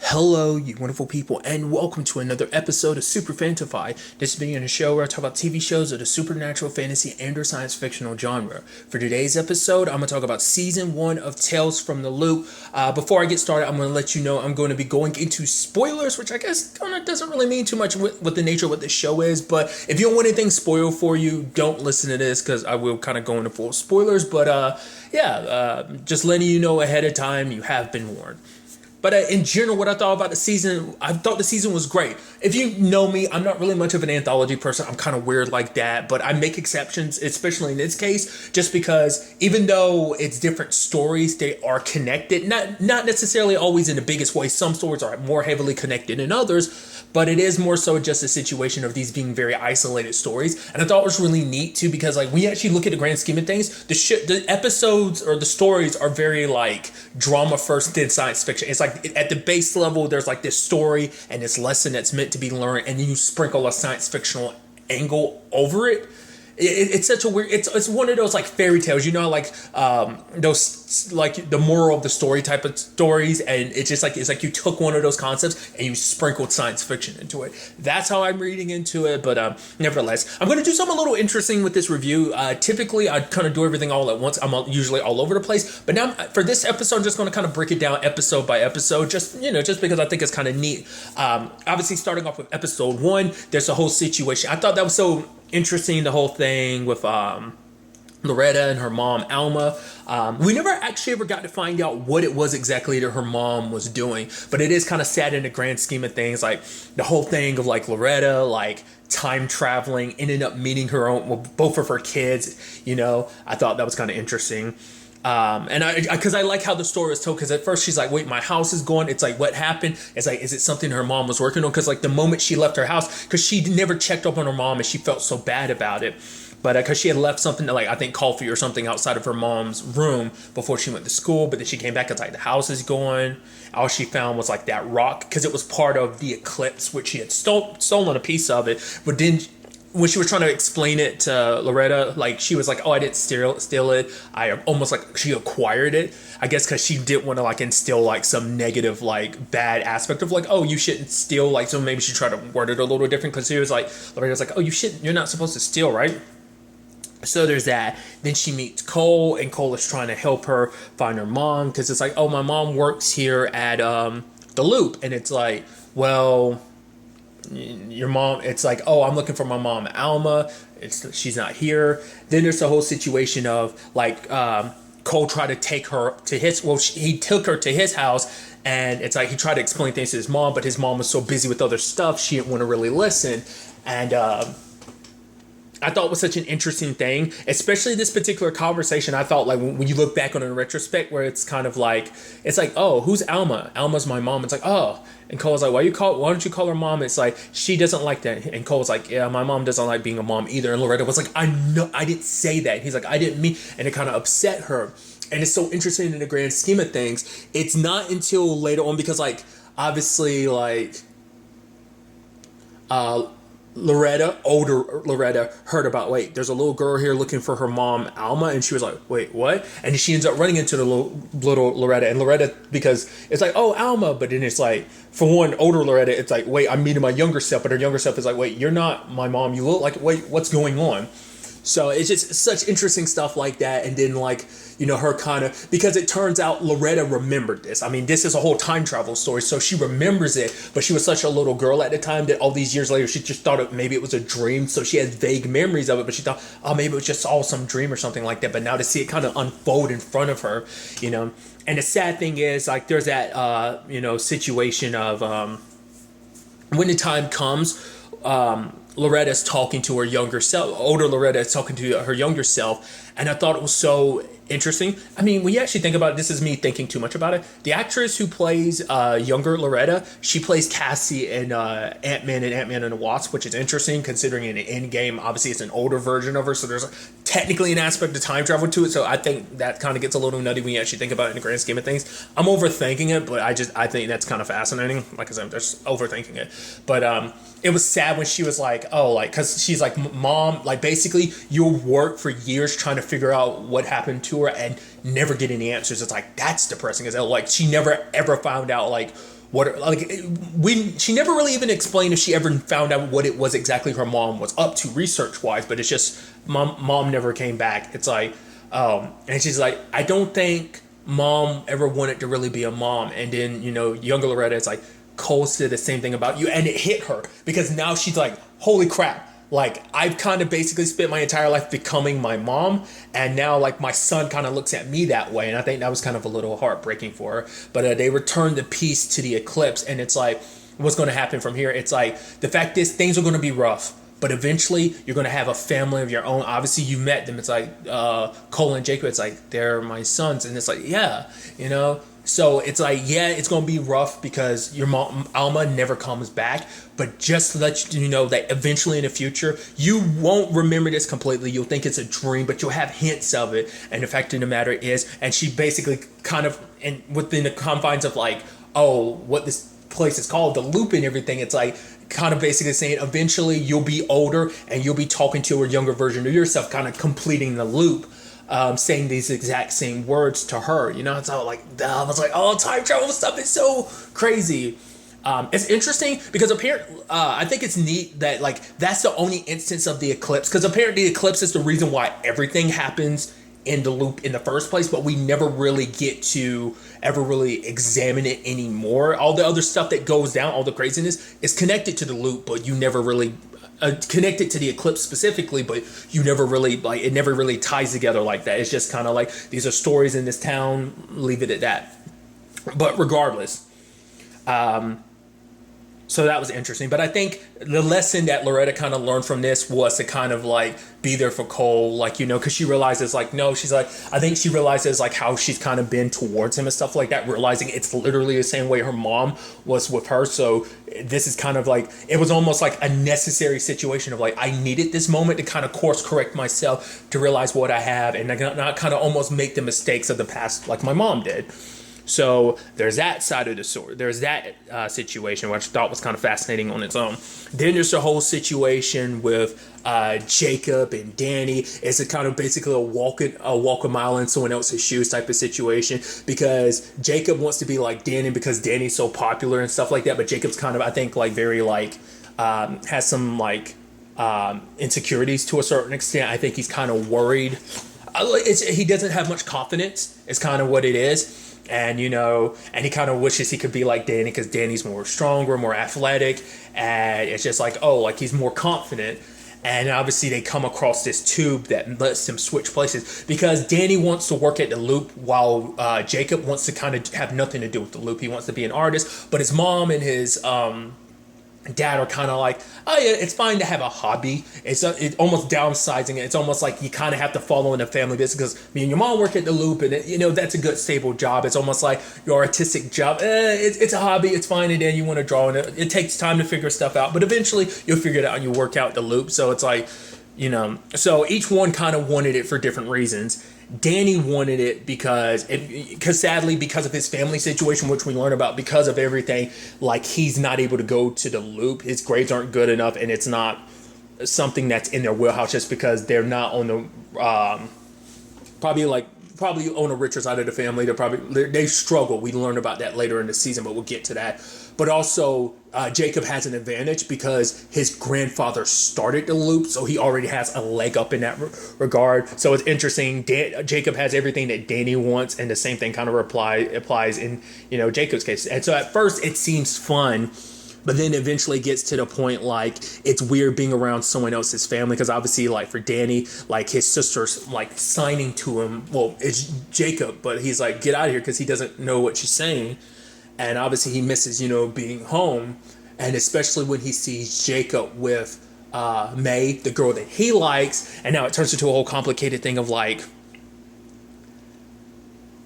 Hello, you wonderful people, and welcome to another episode of Super-Fanta-Fi. This being a show where I talk about TV shows of the supernatural, fantasy, and or science fictional genre. For today's episode, I'm going to talk about Season 1 of Tales from the Loop. Before I get started, I'm going to let you know I'm going to be going into spoilers, which I guess kind of doesn't really mean too much with the nature of what this show is, but if you don't want anything spoiled for you, don't listen to this, because I will kind of go into full spoilers, but just letting you know ahead of time, you have been warned. But in general, what I thought about the season, I thought the season was great. If you know me, I'm not really much of an anthology person. I'm kind of weird like that. But I make exceptions, especially in this case, just because even though it's different stories, they are connected. Not necessarily always in the biggest way. Some stories are more heavily connected than others. But it is more so just a situation of these being very isolated stories. And I thought it was really neat, too, because like we actually look at the grand scheme of things. The episodes or the stories are very like drama first, then science fiction. It's like at the base level, there's like this story and this lesson that's meant to be learned, and then you sprinkle a science fictional angle over it. It's such a weird. It's one of those like fairy tales, like those like the moral of the story type of stories, and it's like you took one of those concepts and you sprinkled science fiction into it. That's how I'm reading into it. But nevertheless, I'm going to do something a little interesting with this review. Typically, I kind of do everything all at once. I'm usually all over the place, but now for this episode, I'm just going to kind of break it down episode by episode, just because I think it's kind of neat. Obviously, starting off with episode 1, there's a whole situation. I thought that was so interesting, the whole thing with Loretta and her mom Alma. We never actually ever got to find out what it was exactly that her mom was doing, but it is kind of sad in the grand scheme of things, like the whole thing of like Loretta like time traveling, ended up meeting her own, well, both of her kids. I thought that was kind of interesting. Because I like how the story was told, because at first she's like, wait, my house is gone. It's like, what happened? It's like, is it something her mom was working on? Because like the moment she left her house, because she never checked up on her mom and she felt so bad about it. But because she had left something like, I think coffee or something outside of her mom's room before she went to school. But then she came back, it's like the house is gone. All she found was like that rock, because it was part of the eclipse, which she had stolen a piece of it. But then when she was trying to explain it to Loretta, like she was like, oh, I didn't steal it. I almost like she acquired it. I guess because she didn't want to like instill like some negative like bad aspect of like, oh, you shouldn't steal. Like, so maybe she tried to word it a little different, because she was like, Loretta's like, oh, you're not supposed to steal, right? So there's that. Then she meets Cole, and Cole is trying to help her find her mom, because it's like, oh, my mom works here at the Loop. And it's like, well, your mom, it's like, oh, I'm looking for my mom Alma, she's not here. Then there's the whole situation of like Cole tried to take her to he took her to his house, and it's like he tried to explain things to his mom, but his mom was so busy with other stuff she didn't want to really listen. And I thought was such an interesting thing, especially this particular conversation. I thought like when you look back on it in retrospect, where it's kind of like, it's like, oh, who's Alma? Alma's my mom. It's like, oh. And Cole's like, why don't you call her mom? It's like, she doesn't like that. And Cole's like, yeah, my mom doesn't like being a mom either. And Loretta was like, I know, I didn't say that. And he's like, I didn't mean, and it kind of upset her. And it's so interesting in the grand scheme of things. It's not until later on, because like, obviously like, older Loretta heard about, wait, there's a little girl here looking for her mom Alma, and she was like, wait, what? And she ends up running into the little Loretta, and Loretta, because it's like, oh, Alma, but then it's like, for one, older Loretta, it's like, wait, I'm meeting my younger self, but her younger self is like, wait, you're not my mom, you look like, wait, what's going on? So it's just such interesting stuff like that. And then like, her kind of, because it turns out Loretta remembered this. I mean, this is a whole time travel story, so she remembers it, but she was such a little girl at the time that all these years later, she just thought maybe it was a dream. So she has vague memories of it, but she thought, oh, maybe it was just all some dream or something like that. But now to see it kind of unfold in front of her, and the sad thing is like, there's that, situation of, when the time comes, Loretta's talking to her younger self. Older Loretta is talking to her younger self. And I thought it was so interesting. I mean, when you actually think about it, this is me thinking too much about it. The actress who plays younger Loretta, she plays Cassie in Ant-Man and Ant-Man and the Wasp, which is interesting considering in the Endgame, obviously it's an older version of her. So there's technically an aspect of time travel to it. So I think that kind of gets a little nutty when you actually think about it in the grand scheme of things. I'm overthinking it, but I think that's kind of fascinating. Like I said, I'm just overthinking it. But it was sad when she was like, oh, like, because she's like, mom, like, basically, you'll work for years trying to figure out what happened to her and never get any answers. It's like, that's depressing as hell. Like, she never ever found out, like, she never really even explained if she ever found out what it was exactly her mom was up to research wise, but it's just mom never came back. It's like, and she's like, I don't think mom ever wanted to really be a mom. And then, younger Loretta is like, Cole said the same thing about you, and it hit her because now she's like, holy crap. Like, I've kind of basically spent my entire life becoming my mom, and now, like, my son kind of looks at me that way, and I think that was kind of a little heartbreaking for her. But they returned the piece to the eclipse, and it's like, what's going to happen from here? It's like, the fact is, things are going to be rough, but eventually, you're going to have a family of your own. Obviously, you met them. It's like, Cole and Jacob, it's like, they're my sons, and it's like, yeah, So it's like, yeah, it's going to be rough because your mom, Alma, never comes back. But just to let you know that eventually in the future, you won't remember this completely. You'll think it's a dream, but you'll have hints of it. And the fact of the matter is, and she basically kind of, and within the confines of like, oh, what this place is called, the loop and everything, it's like kind of basically saying eventually you'll be older and you'll be talking to a younger version of yourself, kind of completing the loop. Saying these exact same words to her, it's all like, I was like, oh, time travel stuff is so crazy. It's interesting because apparently, I think it's neat that like that's the only instance of the eclipse, because apparently the eclipse is the reason why everything happens in the loop in the first place, but we never really get to ever really examine it anymore. All the other stuff that goes down, all the craziness is connected to the loop, but you never really connected to the eclipse specifically, but you never really like it never really ties together like that. It's just kind of like these are stories in this town, leave it at that. But regardless, so that was interesting. But I think the lesson that Loretta kind of learned from this was to kind of like be there for Cole, like, because she realizes like, no, she's like, I think she realizes like how she's kind of been towards him and stuff like that, realizing it's literally the same way her mom was with her. So this is kind of like, it was almost like a necessary situation of like, I needed this moment to kind of course correct myself, to realize what I have and not kind of almost make the mistakes of the past like my mom did. So there's that side of the story. There's that situation, which I thought was kind of fascinating on its own. Then there's the whole situation with Jacob and Danny. It's a kind of basically a walk a mile in someone else's shoes type of situation, because Jacob wants to be like Danny because Danny's so popular and stuff like that. But Jacob's kind of, I think, like very like has some like insecurities to a certain extent. I think he's kind of worried. He doesn't have much confidence. It's kind of what it is. And, and he kind of wishes he could be like Danny because Danny's more stronger, more athletic. And it's just like, oh, like he's more confident. And obviously they come across this tube that lets them switch places because Danny wants to work at the loop while Jacob wants to kind of have nothing to do with the loop. He wants to be an artist, but his mom and his dad are kind of like, oh yeah, it's fine to have a hobby. It's almost downsizing it. It's almost like you kind of have to follow in the family business because me and your mom work at the loop, and that's a good stable job. It's almost like your artistic job. It's a hobby. It's fine, and then you want to draw, and it takes time to figure stuff out. But eventually you'll figure it out and you work out the loop. So it's like, so each one kind of wanted it for different reasons. Danny wanted it because sadly, because of his family situation, which we learn about, because of everything, like he's not able to go to the loop. His grades aren't good enough, and it's not something that's in their wheelhouse just because they're not on the probably on the richer side of the family. They struggle. We learn about that later in the season, but we'll get to that. But also, Jacob has an advantage because his grandfather started the loop, so he already has a leg up in that regard. So it's interesting. Jacob has everything that Danny wants, and the same thing kind of applies in Jacob's case. And so at first it seems fun, but then eventually gets to the point like it's weird being around someone else's family, because obviously like for Danny, like his sister's like signing to him. Well, it's Jacob, but he's like, get out of here, because he doesn't know what she's saying. And obviously he misses, being home. And especially when he sees Jacob with May, the girl that he likes. And now it turns into a whole complicated thing of like,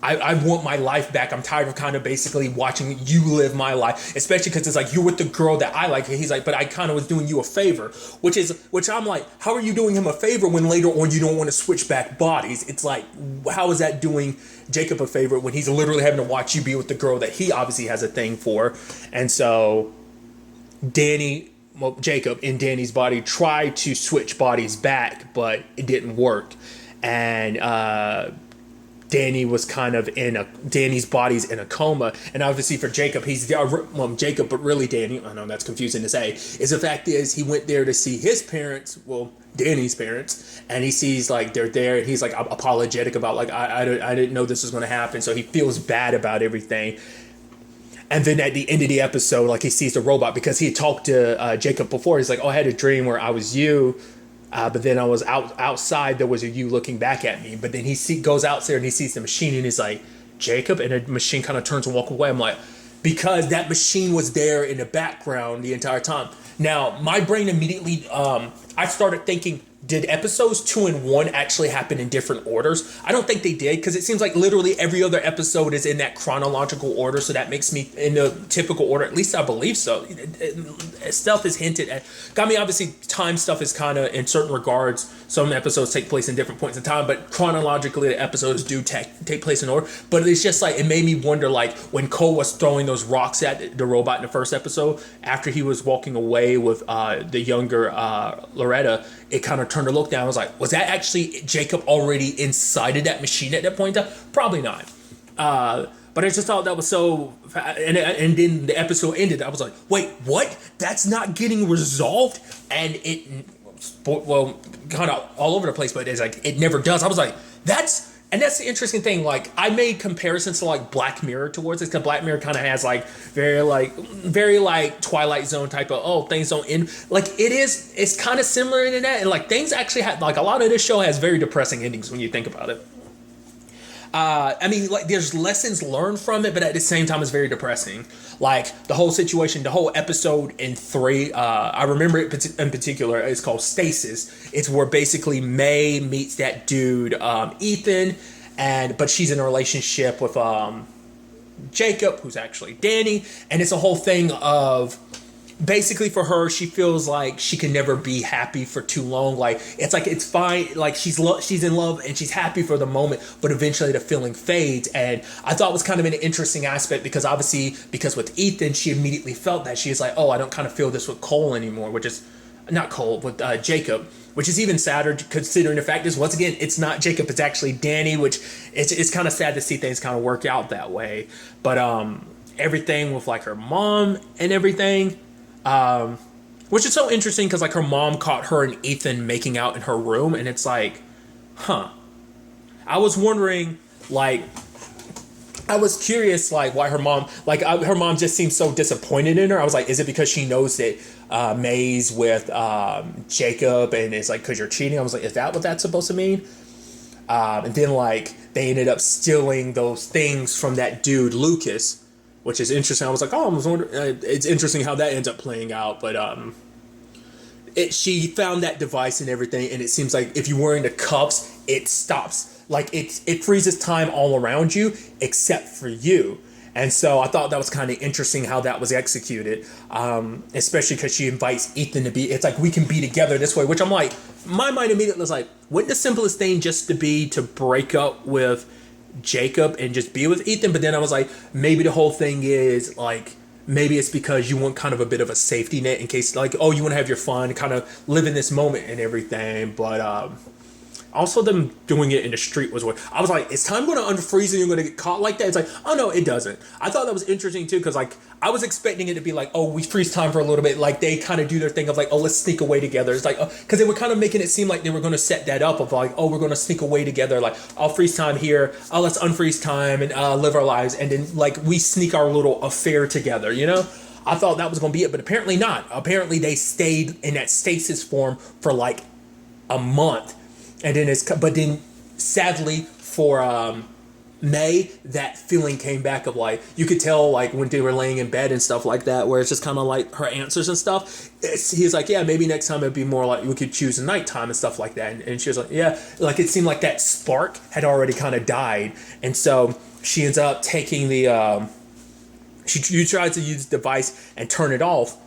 I want my life back. I'm tired of kind of basically watching you live my life, especially because it's like you're with the girl that I like. And he's like, but I kind of was doing you a favor, which I'm like, how are you doing him a favor when later on you don't want to switch back bodies? It's like, how is that doing Jacob a favor when he's literally having to watch you be with the girl that he obviously has a thing for? And so Jacob in Danny's body tried to switch bodies back, but it didn't work. And Danny's body's in a coma, and obviously for Jacob, Jacob, but really Danny. I know that's confusing to say. Is the fact is he went there to see his parents, Danny's parents, and he sees like they're there, and he's like apologetic about like I didn't know this was going to happen, so he feels bad about everything. And then at the end of the episode, like he sees the robot because he had talked to Jacob before. He's like, "Oh, I had a dream where I was you." But then I was outside. There was a you looking back at me. But then goes out there and he sees the machine and he's like, Jacob, and the machine kind of turns and walks away. I'm like, because that machine was there in the background the entire time. Now my brain immediately, I started thinking, did episodes 2 and 1 actually happen in different orders? I don't think they did, because it seems like literally every other episode is in that chronological order, so that makes me in the typical order. At least I believe so. Stuff is hinted at. Got me, obviously, time stuff is kind of, in certain regards, some episodes take place in different points in time, but chronologically the episodes do take place in order. But it's just like, it made me wonder, like, when Cole was throwing those rocks at the robot in the first episode, after he was walking away with the younger Loretta, it kind of turned to look down. I was like, was that actually Jacob already inside of that machine at that point in time? Probably not. But I just thought that was so... And then the episode ended. I was like, wait, what? That's not getting resolved? And it... Well, kind of all over the place, but it's like, it never does. I was like, that's... And that's the interesting thing. Like, I made comparisons to like Black Mirror towards it, because Black Mirror kind of has like very like Twilight Zone type of things don't end. Like it's kind of similar in that, and like things actually have like a lot of this show has very depressing endings when you think about it. I mean, like there's lessons learned from it, but at the same time, it's very depressing. Like the whole situation, the whole episode in 3. I remember it in particular. It's called Stasis. It's where basically May meets that dude Ethan, but she's in a relationship with Jacob, who's actually Danny, and it's a whole thing of. Basically for her, she feels like she can never be happy for too long. Like it's fine. Like she's in love and she's happy for the moment, but eventually the feeling fades. And I thought it was kind of an interesting aspect because with Ethan, she immediately felt that she was like, oh, I don't kind of feel this with Cole anymore, which is not Cole, with Jacob, which is even sadder considering the fact is once again, it's not Jacob, it's actually Danny, which it's kind of sad to see things kind of work out that way. But everything with like her mom and everything. Which is so interesting because like her mom caught her and Ethan making out in her room, and it's like, I was wondering, like, I was curious, like, why her mom just seemed so disappointed in her. I was like, is it because she knows that May's with Jacob, and it's like because you're cheating? I was like, is that what that's supposed to mean? And then like they ended up stealing those things from that dude Lucas. Which is interesting. I was like, I was wondering. It's interesting how that ends up playing out. But she found that device and everything, and it seems like if you're wearing the cuffs, it stops. Like it freezes time all around you except for you. And so I thought that was kind of interesting how that was executed, especially because she invites Ethan to be. It's like we can be together this way, which I'm like, my mind immediately was like, wouldn't the simplest thing just to be to break up with Jacob and just be with Ethan? But then I was like, maybe the whole thing is like, maybe it's because you want kind of a bit of a safety net in case like, oh, you want to have your fun, kind of live in this moment and everything. But also them doing it in the street was what I was like, is time going to unfreeze and you're going to get caught like that? It's like, oh no, it doesn't. I thought that was interesting too, because like I was expecting it to be like, oh, we freeze time for a little bit, like they kind of do their thing of like, oh, let's sneak away together. It's like, because they were kind of making it seem like they were going to set that up of like, oh, we're going to sneak away together, like I'll freeze time here, oh, let's unfreeze time and live our lives, and then like we sneak our little affair together, you know? I thought that was going to be it, but apparently not. Apparently they stayed in that stasis form for like a month. And then sadly for May, that feeling came back of like, you could tell like when they were laying in bed and stuff like that, where it's just kind of like her answers and stuff. He's like, yeah, maybe next time it'd be more like we could choose a nighttime and stuff like that. And she was like, yeah, like it seemed like that spark had already kind of died. And so she ends up taking you tries to use the device and turn it off,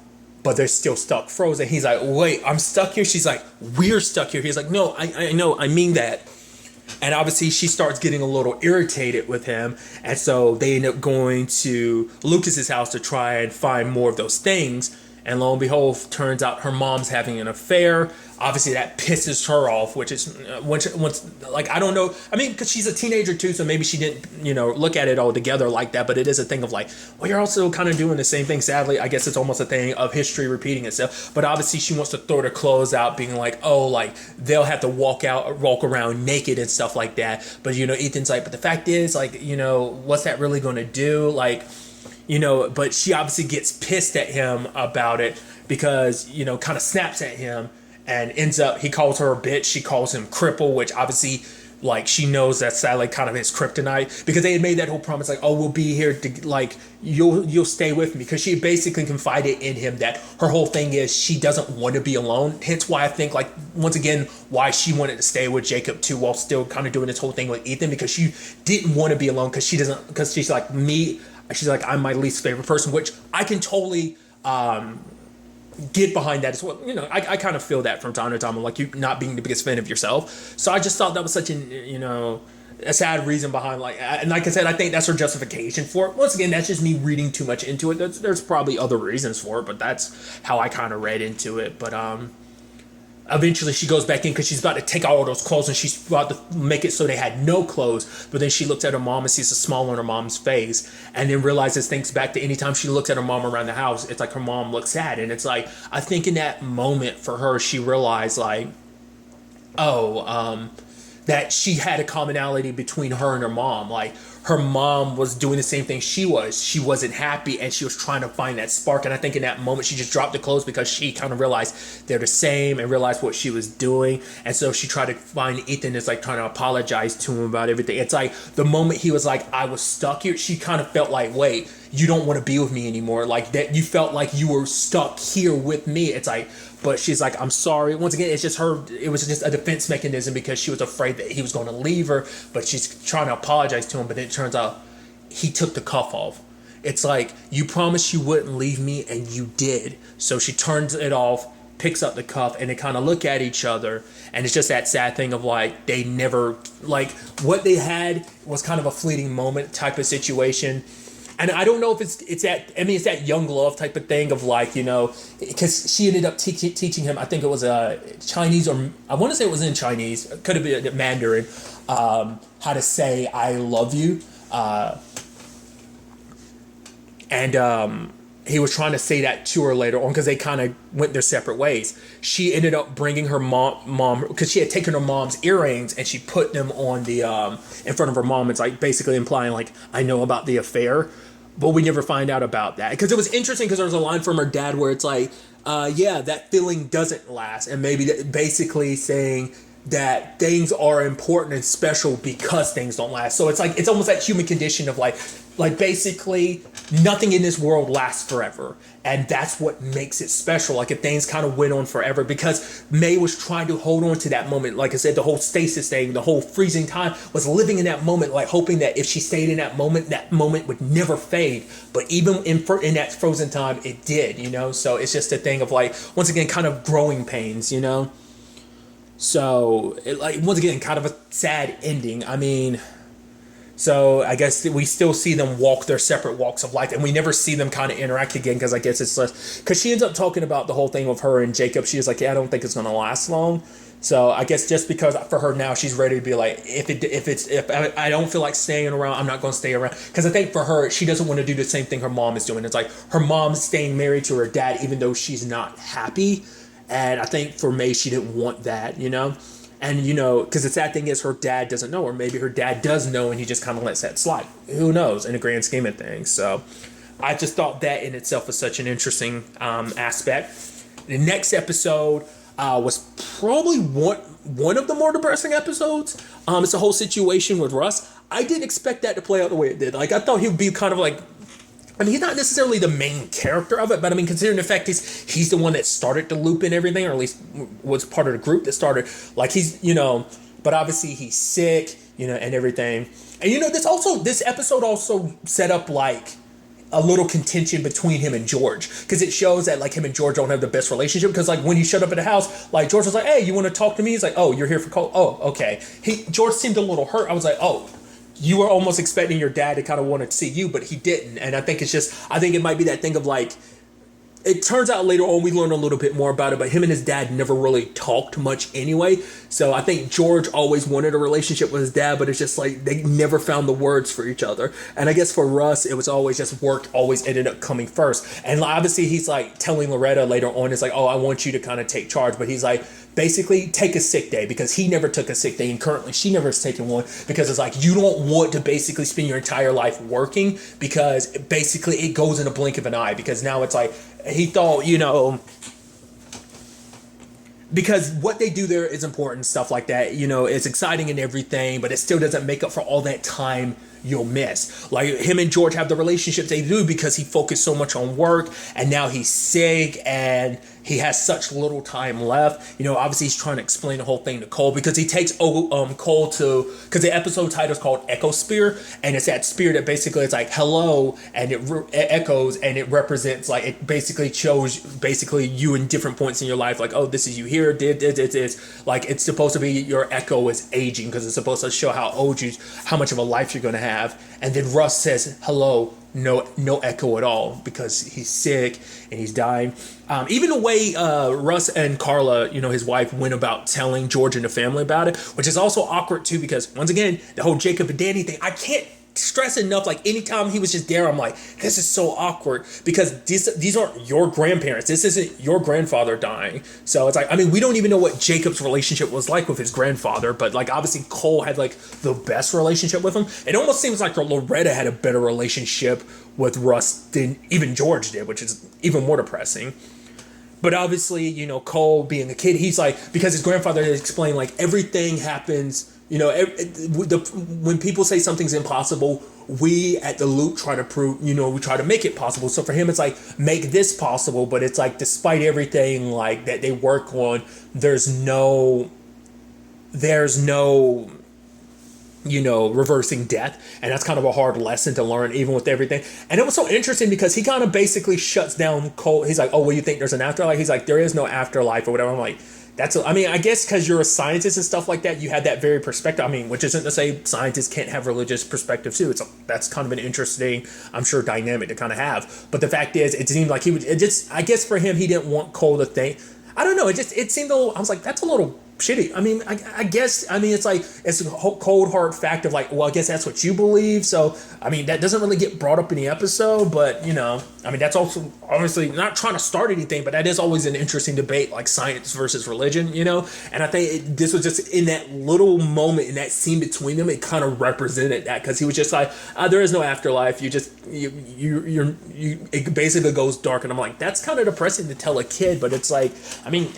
but they're still stuck frozen. He's like, wait, I'm stuck here. She's like, we're stuck here. He's like, no, I know, I mean that. And obviously she starts getting a little irritated with him. And so they end up going to Lucas's house to try and find more of those things. And lo and behold, turns out her mom's having an affair. Obviously, that pisses her off, which is once like I don't know. I mean, because she's a teenager too, so maybe she didn't look at it all together like that. But it is a thing of like, well, you're also kind of doing the same thing. Sadly, I guess it's almost a thing of history repeating itself. But obviously, she wants to throw the clothes out, being like, oh, like they'll have to walk around naked and stuff like that. But Ethan's like, but the fact is, like, what's that really going to do? Like. But she obviously gets pissed at him about it because, kind of snaps at him and ends up, he calls her a bitch. She calls him cripple, which obviously, like, she knows that's like kind of his kryptonite because they had made that whole promise, like, oh, we'll be here to, like, you'll stay with me, because she basically confided in him that her whole thing is she doesn't want to be alone. Hence why I think, like, once again, why she wanted to stay with Jacob too, while still kind of doing this whole thing with Ethan, because she didn't want to be alone, because she's like, me. She's like, I'm my least favorite person, which I can totally get behind that as well. I kind of feel that from time to time. I'm like, you not being the biggest fan of yourself. So I just thought that was such a sad reason behind, like, and like I said, I think that's her justification for it. Once again, that's just me reading too much into it. There's probably other reasons for it, but that's how I kind of read into it. But eventually she goes back in because she's about to take all those clothes and she's about to make it so they had no clothes. But then she looks at her mom and sees a smile on her mom's face, and then realizes, thinks back to anytime she looks at her mom around the house, it's like her mom looks sad. And it's like, I think in that moment for her, she realized, like, that she had a commonality between her and her mom. Like, her mom was doing the same thing she was. She wasn't happy and she was trying to find that spark. And I think in that moment she just dropped the clothes because she kind of realized they're the same and realized what she was doing. And so she tried to find Ethan, is like trying to apologize to him about everything. It's like the moment he was like, I was stuck here, she kind of felt like, wait, you don't want to be with me anymore. Like, that you felt like you were stuck here with me. It's like, but she's like, I'm sorry. Once again, it's just her. It was just a defense mechanism because she was afraid that he was going to leave her. But she's trying to apologize to him. But it turns out he took the cuff off. It's like, you promised you wouldn't leave me, and you did. So she turns it off, picks up the cuff, and they kind of look at each other. And it's just that sad thing of, like, they never, like, what they had was kind of a fleeting moment type of situation. And I don't know if it's that young love type of thing of, like, because she ended up teaching him, I think it was Chinese, or I want to say it was in Chinese, it could have been Mandarin, how to say I love you. And he was trying to say that to her later on because they kind of went their separate ways. She ended up bringing her mom, because she had taken her mom's earrings and she put them on the in front of her mom. It's like basically implying, like, I know about the affair, but we never find out about that. Because it was interesting because there was a line from her dad where it's like, yeah, that feeling doesn't last, and maybe basically saying that things are important and special because things don't last. So it's like, it's almost that human condition of like basically nothing in this world lasts forever. And that's what makes it special. Like, if things kind of went on forever, because May was trying to hold on to that moment. Like I said, the whole stasis thing, the whole freezing time, was living in that moment, like hoping that if she stayed in that moment would never fade. But even in that frozen time, it did, So it's just a thing of, like, once again, kind of growing pains, So, once again, kind of a sad ending. I mean, so I guess we still see them walk their separate walks of life, and we never see them kind of interact again, because I guess it's less, because she ends up talking about the whole thing with her and Jacob. She was like, yeah, I don't think it's going to last long. So I guess just because for her now, she's ready to be like, if I don't feel like staying around, I'm not going to stay around. Because I think for her, she doesn't want to do the same thing her mom is doing. It's like her mom's staying married to her dad, even though she's not happy. And I think for May, she didn't want that, And, because the sad thing is her dad doesn't know, or maybe her dad does know and he just kind of lets that slide. Who knows, in the grand scheme of things. So I just thought that in itself was such an interesting aspect. The next episode was probably one of the more depressing episodes. It's a whole situation with Russ. I didn't expect that to play out the way it did. Like, I thought he would be kind of like, I mean, he's not necessarily the main character of it, but I mean, considering the fact he's the one that started the loop and everything, or at least was part of the group that started, like, he's, but obviously he's sick, and everything. And, this episode also set up, like, a little contention between him and George, because it shows that, like, him and George don't have the best relationship, because, like, when he showed up at the house, like, George was like, hey, you want to talk to me? He's like, oh, you're here for call? Oh, okay. George seemed a little hurt. I was like, oh, you were almost expecting your dad to kind of want to see you, but he didn't. And I think it might be that thing of, like, it turns out later on we learn a little bit more about it, but him and his dad never really talked much anyway. So I think George always wanted a relationship with his dad, but it's just like they never found the words for each other. And I guess for Russ, it was always just work always ended up coming first. And obviously he's like telling Loretta later on, it's like, oh, I want you to kind of take charge. But he's like, basically take a sick day, because he never took a sick day, and currently she never has taken one, because it's like you don't want to basically spend your entire life working, because basically it goes in a blink of an eye. Because now it's like he thought, because what they do there is important, stuff like that, it's exciting and everything, but it still doesn't make up for all that time you'll miss. Like him and George have the relationship they do because he focused so much on work, and now he's sick and he has such little time left. Obviously he's trying to explain the whole thing to Cole, because he takes Cole to, because the episode title is called Echo Spear, and it's that spear that basically it's like hello, and it echoes, and it represents, like, it basically shows basically you in different points in your life, like, oh, this is you here, did this, like, it's supposed to be your echo is aging, because it's supposed to show how much of a life you're going to have. And then Russ says hello, no echo at all, because he's sick and he's dying. Even the way Russ and Carla, his wife, went about telling George and the family about it, which is also awkward too, because once again, the whole Jacob and Danny thing, I can't stress enough, like anytime he was just there, I'm like, this is so awkward, because these aren't your grandparents, this isn't your grandfather dying. So it's like, I mean, we don't even know what Jacob's relationship was like with his grandfather, but like obviously Cole had like the best relationship with him. It almost seems like Loretta had a better relationship with Russ than even George did, which is even more depressing. But obviously, Cole being a kid, he's like, because his grandfather had explained, like, everything happens, when people say something's impossible, we at the Loop try to prove, we try to make it possible. So for him, it's like, make this possible. But it's like, despite everything like that they work on, there's no reversing death. And that's kind of a hard lesson to learn, even with everything. And it was so interesting because he kind of basically shuts down Cole. He's like, oh, well, you think there's an afterlife? He's like, there is no afterlife or whatever. I'm like, I guess because you're a scientist and stuff like that, you had that very perspective. I mean, which isn't to say scientists can't have religious perspective too. That's kind of an interesting, I'm sure, dynamic to kind of have. But the fact is, it seemed like I guess for him, he didn't want Cole to think. I don't know. It seemed a little, I was like, that's a little shitty. I mean, I guess, it's like, it's a cold hard fact of like, well, I guess that's what you believe. So, I mean, that doesn't really get brought up in the episode, but, that's also obviously not trying to start anything, but that is always an interesting debate, like science versus religion, and I think this was just in that little moment, in that scene between them, it kind of represented that, because he was just like, there is no afterlife. It basically goes dark. And I'm like, that's kind of depressing to tell a kid, but it's like,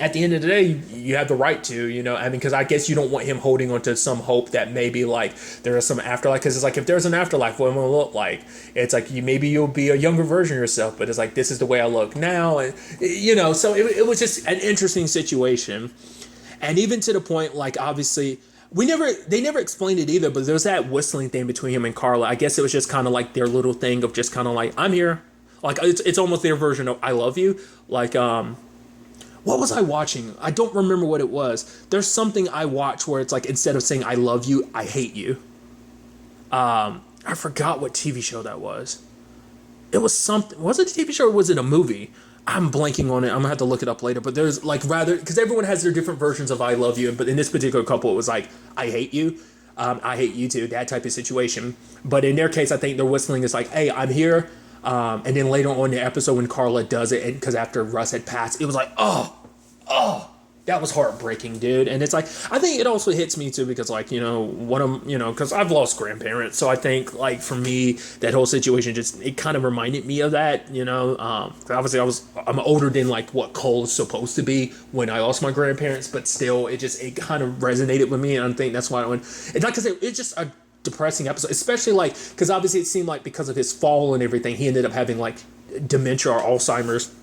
at the end of the day, you have the right to, because I guess you don't want him holding on to some hope that maybe like there is some afterlife, because it's like, if there's an afterlife, what will it look like? It's like, maybe you'll be a younger version of yourself, but it's like, this is the way I look now. And, so it was just an interesting situation. And even to the point, like, obviously, they never explained it either, but there was that whistling thing between him and Carla. I guess it was just kind of like their little thing of just kind of like, I'm here. Like, it's almost their version of I love you. Like, what was I watching? I don't remember what it was. There's something I watch where it's like, instead of saying I love you, I hate you. I forgot what TV show that was. It was something. Was it a TV show or was it a movie? I'm blanking on it. I'm gonna have to look it up later. But there's like, rather, because everyone has their different versions of I love you, but in this particular couple, it was like I hate you. I hate you too. That type of situation. But in their case, I think their whistling is like, hey, I'm here. And then later on in the episode when Carla does it, and because after Russ had passed, it was like, oh, that was heartbreaking, dude. And it's like, I think it also hits me too, because like, because I've lost grandparents. So I think like for me, that whole situation it kind of reminded me of that, obviously I'm older than like what Cole is supposed to be when I lost my grandparents, but still it kind of resonated with me. And I think that's why it's not because it's just a depressing episode, especially like, because obviously it seemed like because of his fall and everything, he ended up having like dementia or Alzheimer's,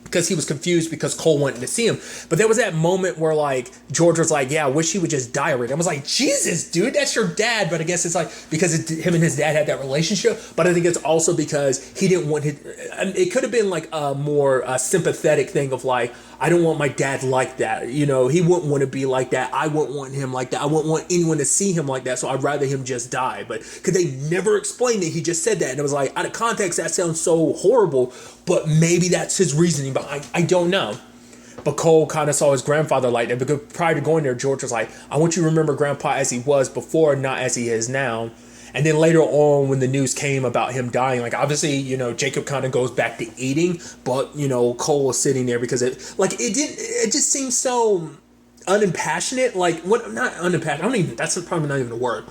because he was confused because Cole wanted to see him. But there was that moment where like George was like, yeah, I wish he would just die already. I was like, Jesus, dude, that's your dad. But I guess it's like because him and his dad had that relationship. But I think it's also because he didn't want it could have been like a more sympathetic thing of like, I don't want my dad like that. He wouldn't want to be like that. I wouldn't want him like that. I wouldn't want anyone to see him like that. So I'd rather him just die. But because they never explained it, he just said that. And it was like, out of context, that sounds so horrible. but maybe that's his reasoning behind. I don't know. But Cole kind of saw his grandfather like that, because prior to going there, George was like, I want you to remember Grandpa as he was before, not as he is now. And then later on, when the news came about him dying, like obviously, Jacob kind of goes back to eating, but Cole was sitting there because it just seems so unimpassionate. Like, what? Not unimpassionate. I don't even. That's probably not even a word.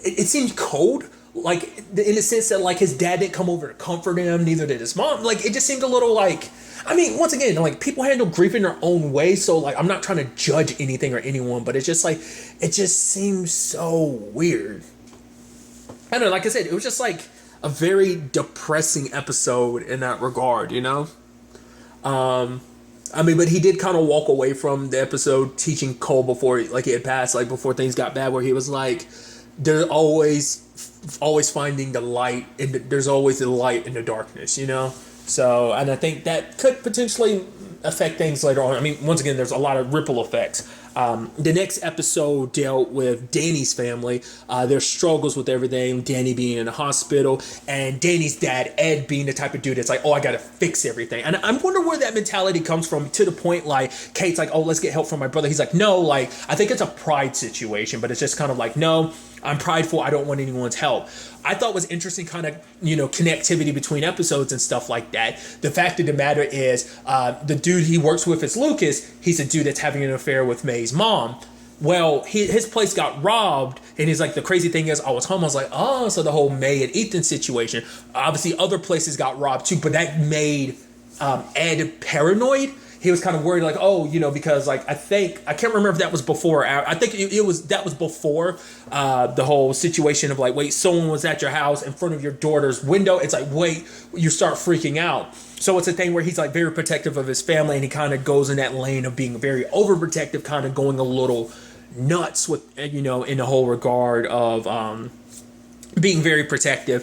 It seems cold. Like, in the sense that like his dad didn't come over to comfort him, neither did his mom. Like, it just seemed a little like. I mean, once again, like, people handle grief in their own way, so like I'm not trying to judge anything or anyone, but it's just like it just seems so weird. I don't know, like I said, it was just like a very depressing episode in that regard, I mean, but he did kind of walk away from the episode teaching Cole before, like, he had passed, like, before things got bad, where he was like, there's always finding the light, and there's always the light in the darkness, So, and I think that could potentially affect things later on. I mean, once again, there's a lot of ripple effects. The next episode dealt with Danny's family, their struggles with everything, Danny being in the hospital, and Danny's dad, Ed, being the type of dude that's like, oh, I gotta fix everything. And I'm wondering where that mentality comes from, to the point like, Kate's like, oh, let's get help from my brother. He's like, no, like, I think it's a pride situation, but it's just kind of like, no, I'm prideful, I don't want anyone's help. I thought was interesting kind of, connectivity between episodes and stuff like that. The fact of the matter is, the dude he works with is Lucas. He's a dude that's having an affair with May's mom. Well, his place got robbed, and he's like, the crazy thing is, I was home, I was like, oh, so the whole May and Ethan situation. Obviously, other places got robbed too, but that made Ed paranoid. He was kind of worried, like, oh, because like I can't remember if that was before or after. I think that was before the whole situation of like, wait, someone was at your house in front of your daughter's window. It's like, wait, you start freaking out. So it's a thing where he's like very protective of his family, and he kind of goes in that lane of being very overprotective, kind of going a little nuts with, in the whole regard of being very protective,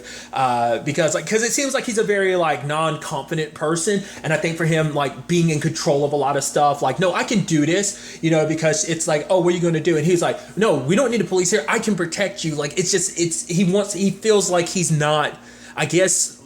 because it seems like he's a very like non-confident person, and I think for him, like, being in control of a lot of stuff, like, no, I can do this, because it's like, oh, what are you going to do? And he's like, no, we don't need the police here, I can protect you. Like, he feels like he's not, I guess,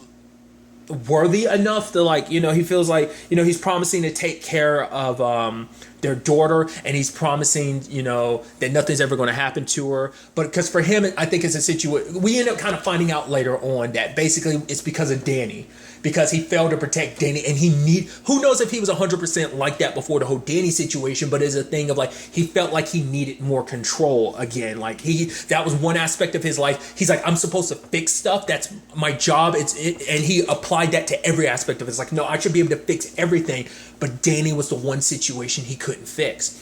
worthy enough to, like, he feels like, he's promising to take care of their daughter, and he's promising, that nothing's ever going to happen to her. But because for him, I think it's a situation, we end up kind of finding out later on that basically it's because of Danny, because he failed to protect Danny, and who knows if he was 100% like that before the whole Danny situation, but it's a thing of like, he felt like he needed more control again. Like, that was one aspect of his life. He's like, I'm supposed to fix stuff, that's my job. And he applied that to every aspect of it. It's like, no, I should be able to fix everything, but Danny was the one situation he couldn't fix.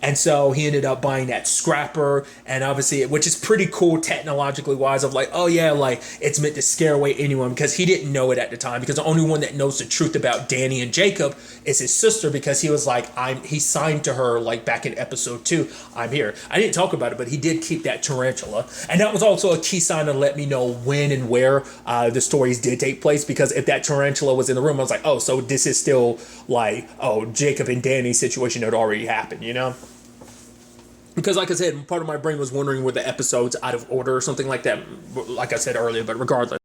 And so he ended up buying that scrapper, and obviously, which is pretty cool technologically wise, of like, oh yeah, like, it's meant to scare away anyone, because he didn't know it at the time, because the only one that knows the truth about Danny and Jacob is his sister, because he was like, he signed to her like back in episode 2, I'm here. I didn't talk about it, but he did keep that tarantula, and that was also a key sign to let me know when and where the stories did take place, because if that tarantula was in the room, I was like, oh, so this is still like, oh, Jacob and Danny's situation had already happened, Because, like I said, part of my brain was wondering were the episodes out of order or something like that, like I said earlier, but regardless.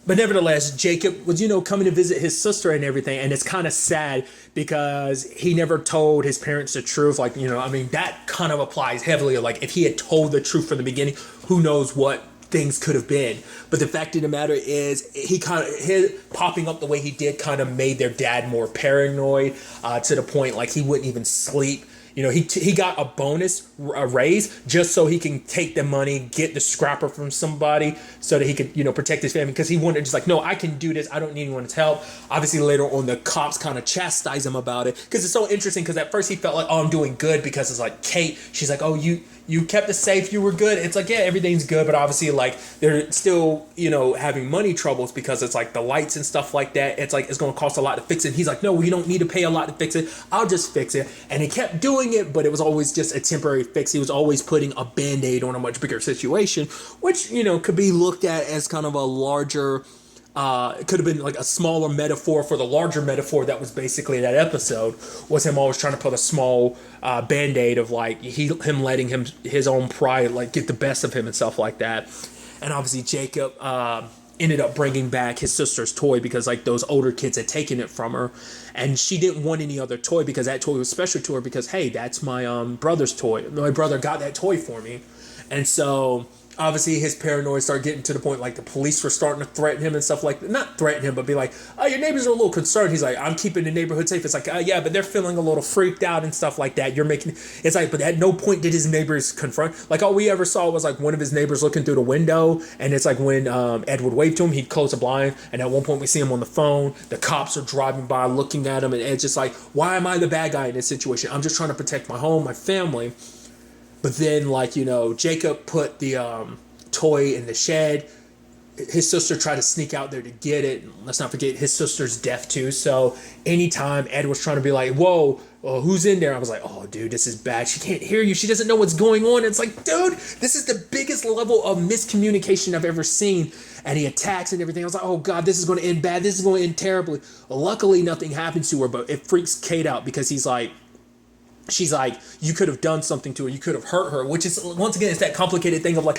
But nevertheless, Jacob was, coming to visit his sister and everything, and it's kind of sad because he never told his parents the truth. Like, I mean, that kind of applies heavily. Like, if he had told the truth from the beginning, who knows what things could have been. But the fact of the matter is, his popping up the way he did kind of made their dad more paranoid, to the point like he wouldn't even sleep. He got a bonus, a raise, just so he can take the money, get the scrapper from somebody, so that he could, protect his family. Because he wanted, just like, no, I can do this. I don't need anyone's help. Obviously, later on, the cops kind of chastise him about it. Because it's so interesting, because at first he felt like, oh, I'm doing good, because it's like, Kate, she's like, oh, you kept it safe, you were good. It's like, yeah, everything's good, but obviously, like, they're still, having money troubles, because it's like the lights and stuff like that. It's like, it's going to cost a lot to fix it. He's like, no, we don't need to pay a lot to fix it. I'll just fix it. And he kept doing it, but it was always just a temporary fix. He was always putting a Band-Aid on a much bigger situation, which, could be looked at as kind of a larger, it could have been like a smaller metaphor for the larger metaphor that was basically that episode, was him always trying to put a small Band-Aid of like him letting his own pride like get the best of him and stuff like that. And obviously Jacob ended up bringing back his sister's toy because like those older kids had taken it from her, and she didn't want any other toy because that toy was special to her because, hey, that's my brother's toy. My brother got that toy for me. And so obviously his paranoia started getting to the point like the police were starting to threaten him and stuff like that. Not threaten him, but be like, oh, your neighbors are a little concerned. He's like, I'm keeping the neighborhood safe. It's like, yeah, but they're feeling a little freaked out and stuff like that. You're making, it's like, but at no point did his neighbors confront. Like all we ever saw was like one of his neighbors looking through the window, and it's like when Ed would wave to him, he'd close a blind, and at one point we see him on the phone. The cops are driving by looking at him, and Ed's just like, why am I the bad guy in this situation? I'm just trying to protect my home, my family. But then, like, you know, Jacob put the toy in the shed. His sister tried to sneak out there to get it. Let's not forget, his sister's deaf too. So anytime Ed was trying to be like, whoa, who's in there? I was like, oh, dude, this is bad. She can't hear you. She doesn't know what's going on. It's like, dude, this is the biggest level of miscommunication I've ever seen. And he attacks and everything. I was like, oh, God, this is going to end bad. This is going to end terribly. Well, luckily, nothing happens to her, but it freaks Kate out because she's like, you could have done something to her. You could have hurt her, which is, once again, it's that complicated thing of like,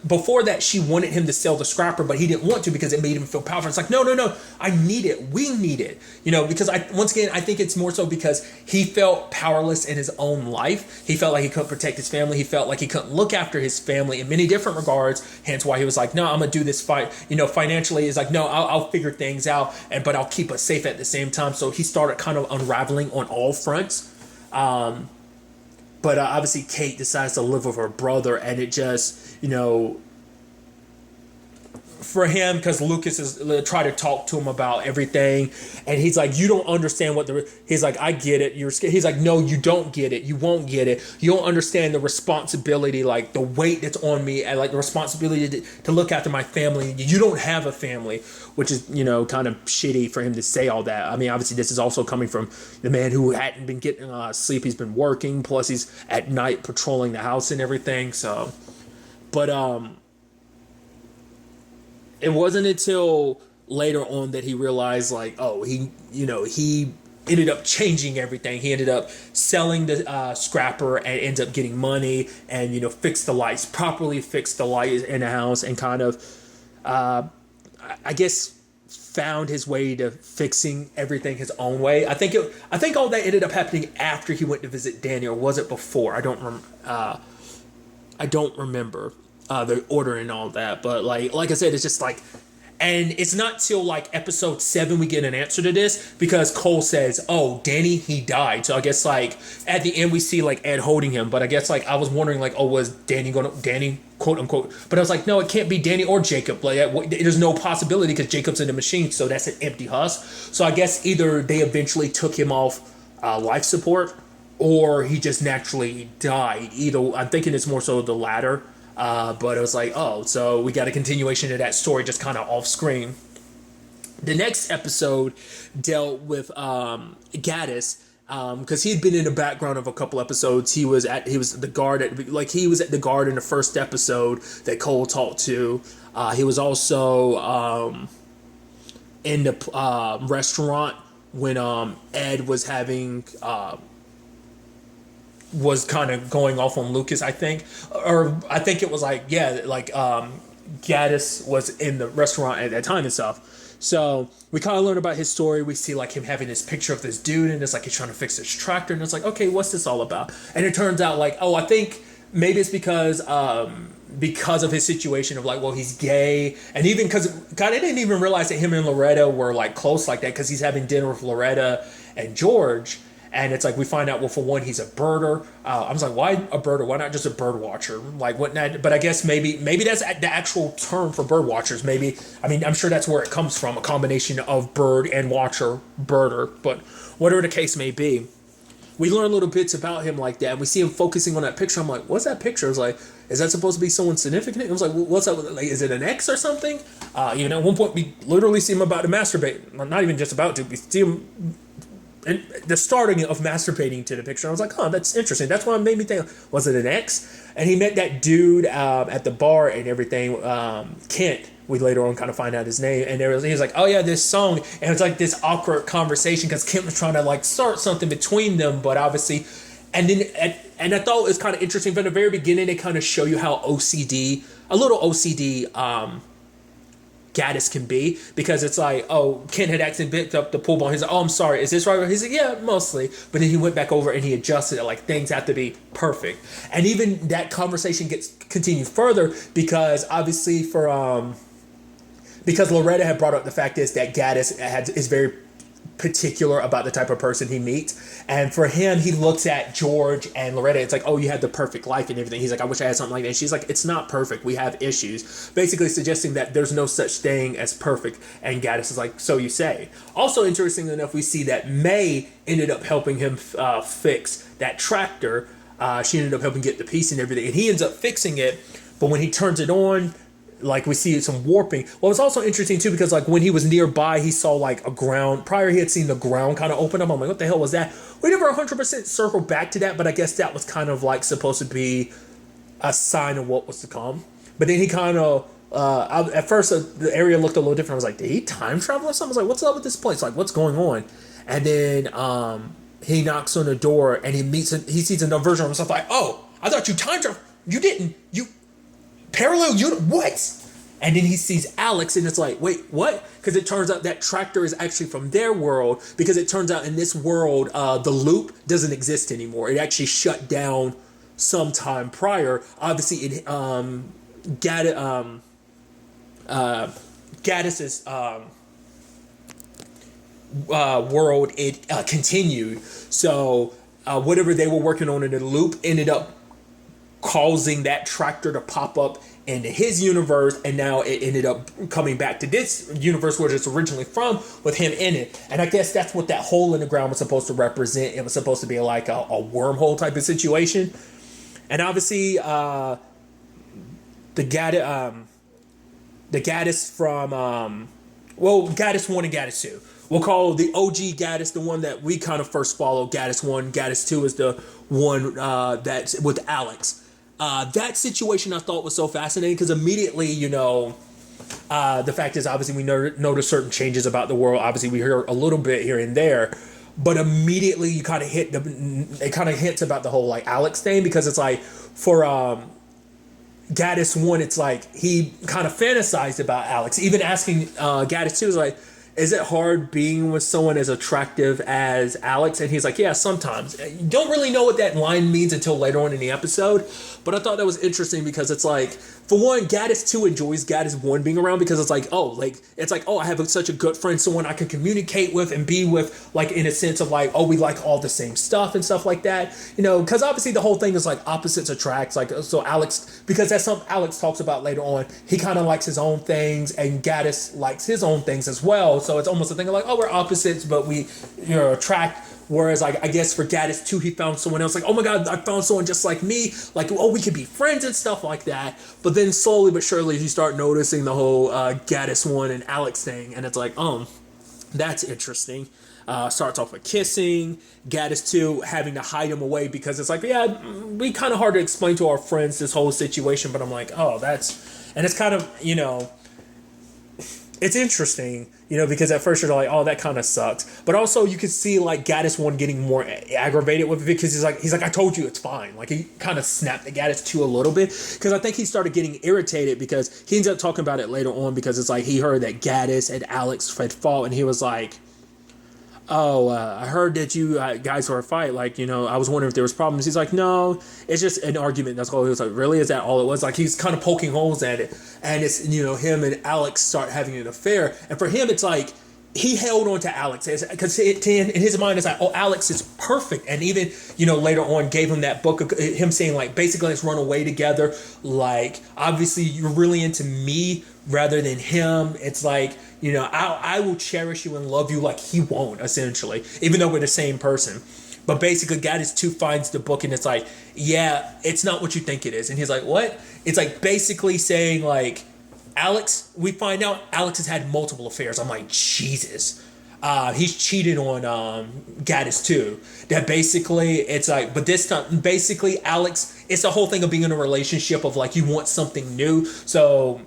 before that, she wanted him to sell the scrapper, but he didn't want to because it made him feel powerful. It's like, no, I need it. We need it. You know, because I think it's more so because he felt powerless in his own life. He felt like he couldn't protect his family. He felt like he couldn't look after his family in many different regards. Hence why he was like, no, I'm going to do this fight. You know, financially, is like, no, I'll figure things out, but I'll keep us safe at the same time. So he started kind of unraveling on all fronts. But obviously Kate decides to live with her brother, and it just, you know, for him, because Lucas is try to talk to him about everything, and he's like, you don't understand he's like, I get it, you're scared. He's like, no, you don't get it, you won't get it, you don't understand the responsibility, like the weight that's on me, and like the responsibility to look after my family. You don't have a family, which is, you know, kind of shitty for him to say all that. I mean, obviously this is also coming from the man who hadn't been getting sleep. He's been working, plus he's at night patrolling the house and everything. So, but it wasn't until later on that he realized, like, oh, he ended up changing everything. He ended up selling the scrapper and ends up getting money and, you know, properly fixed the lights in the house, and kind of, I guess, found his way to fixing everything his own way. I think all that ended up happening after he went to visit Danny, or was it before? I don't remember the order and all that, but like I said, it's just like, and it's not till like episode 7 we get an answer to this, because Cole says, oh, Danny, he died. So I guess like at the end we see like Ed holding him, but I guess like I was wondering like, oh, was Danny quote unquote, but I was like, no, it can't be Danny or Jacob. Like there's no possibility because Jacob's in the machine, so that's an empty husk. So I guess either they eventually took him off life support, or he just naturally died. Either, I'm thinking it's more so the latter. But it was like, oh, so we got a continuation of that story just kind of off screen. The next episode dealt with Gaddis, because he had been in the background of a couple episodes. He was at the guard in the first episode that Cole talked to. He was also in the restaurant when Ed was having was kind of going off on Lucas, I think. Or I think it was like, yeah, like Gaddis was in the restaurant at that time and stuff. So we kind of learn about his story. We see like him having this picture of this dude, and it's like he's trying to fix his tractor, and it's like, okay, what's this all about? And it turns out like, oh, I think maybe it's because of his situation of like, well, he's gay, and even because God, I didn't even realize that him and Loretta were like close like that, because he's having dinner with Loretta and George. And it's like we find out, well, for one, he's a birder. I was like, why a birder? Why not just a bird watcher? Like, what? But I guess maybe that's the actual term for bird watchers. Maybe, I mean, I'm sure that's where it comes from, a combination of bird and watcher, birder. But whatever the case may be, we learn little bits about him like that. And we see him focusing on that picture. I'm like, what's that picture? I was like, is that supposed to be someone significant? I was like, what's that? Like, is it an ex or something? At one point, we literally see him about to masturbate. Not even just about to. We see him. And the starting of masturbating to the picture, I was like, oh, that's interesting. That's what made me think, was it an ex? And he met that dude at the bar and everything, Kent. We later on kind of find out his name. And he was like, oh, yeah, this song. And it's like this awkward conversation because Kent was trying to like start something between them. But obviously, and I thought it was kind of interesting. From the very beginning, they kind of show you how a little OCD Gaddis can be, because it's like, oh, Ken had accidentally picked up the pool ball. He's like, oh, I'm sorry, is this right? He's like, yeah, mostly. But then he went back over and he adjusted it, like things have to be perfect. And even that conversation gets continued further, because obviously because Loretta had brought up the fact is that Gaddis is very particular about the type of person he meets. And for him, he looks at George and Loretta. It's like, oh, you had the perfect life and everything. He's like, I wish I had something like that. And she's like, it's not perfect. We have issues. Basically suggesting that there's no such thing as perfect. And Gaddis is like, so you say. Also, interestingly enough, we see that May ended up helping him fix that tractor. She ended up helping get the piece and everything. And he ends up fixing it. But when he turns it on, like we see some warping. Well, it's also interesting too, because like when he was nearby, he saw like a ground. Prior, he had seen the ground kind of open up. I'm like, what the hell was that? We never 100% circled back to that, but I guess that was kind of like supposed to be a sign of what was to come. But then he kind of, at first the area looked a little different. I was like, did he time travel or something? I was like, what's up with this place? Like, what's going on? And then he knocks on the door and he sees another version of himself. Like, oh, I thought you time traveled. You didn't. You parallel unit, what? And then he sees Alex and it's like, wait, what? Because it turns out that tractor is actually from their world, because it turns out in this world, the loop doesn't exist anymore. It actually shut down sometime prior. Obviously, Gaddis's world, it continued. So whatever they were working on in the loop ended up causing that tractor to pop up into his universe, and now it ended up coming back to this universe where it's originally from, with him in it. And I guess that's what that hole in the ground was supposed to represent. It was supposed to be like a wormhole type of situation. And obviously the Gaddis from Gaddis 1 and Gaddis 2. We'll call the OG Gaddis the one that we kind of first followed. Gaddis 1, Gaddis 2 is the one that's with Alex. That situation I thought was so fascinating, because immediately, the fact is, obviously, we notice certain changes about the world. Obviously, we hear a little bit here and there, but immediately you kind of it kind of hints about the whole like Alex thing, because it's like for Gaddis 1, it's like he kind of fantasized about Alex, even asking Gaddis 2 is like, is it hard being with someone as attractive as Alex? And he's like, yeah, sometimes. You don't really know what that line means until later on in the episode. But I thought that was interesting, because it's like, for one, Gaddis 2 enjoys Gaddis 1 being around, because it's like, I have such a good friend, someone I can communicate with and be with, like, in a sense of like, oh, we like all the same stuff and stuff like that. Because obviously the whole thing is like opposites attract. Like, so Alex, because that's something Alex talks about later on, he kind of likes his own things, and Gaddis likes his own things as well. So it's almost a thing of like, oh, we're opposites, but we attract. Whereas, like, I guess for Gaddis 2, he found someone else. Like, oh my God, I found someone just like me. Like, oh, we could be friends and stuff like that. But then slowly but surely, you start noticing the whole Gaddis 1 and Alex thing. And it's like, that's interesting. Starts off with kissing. Gaddis 2 having to hide him away, because it's like, yeah, we kind of hard to explain to our friends this whole situation. But I'm like, oh, and it's kind of, it's interesting, because at first you're like, oh, that kind of sucks. But also you can see like Gaddis 1 getting more aggravated with it, because he's like, I told you it's fine. Like, he kind of snapped at Gaddis 2 a little bit, because I think he started getting irritated, because he ends up talking about it later on, because it's like he heard that Gaddis and Alex had fought, and he was like, oh, I heard that you guys were a fight. Like, I was wondering if there was problems. He's like, no, it's just an argument. That's all. He was like, really? Is that all it was? Like, he's kind of poking holes at it. And it's, him and Alex start having an affair. And for him, it's like, he held on to Alex, because in his mind, it's like, oh, Alex is perfect. And even, later on gave him that book, him saying like, basically, let's run away together. Like, obviously, you're really into me rather than him. It's like, I will cherish you and love you like he won't, essentially, even though we're the same person. But basically, Gaddis 2 finds the book, and it's like, yeah, it's not what you think it is. And he's like, what? It's like basically saying like, Alex, we find out Alex has had multiple affairs. I'm like, Jesus. He's cheated on Gaddis 2. That basically, it's like, but this time, basically, Alex, it's the whole thing of being in a relationship of like, you want something new. So,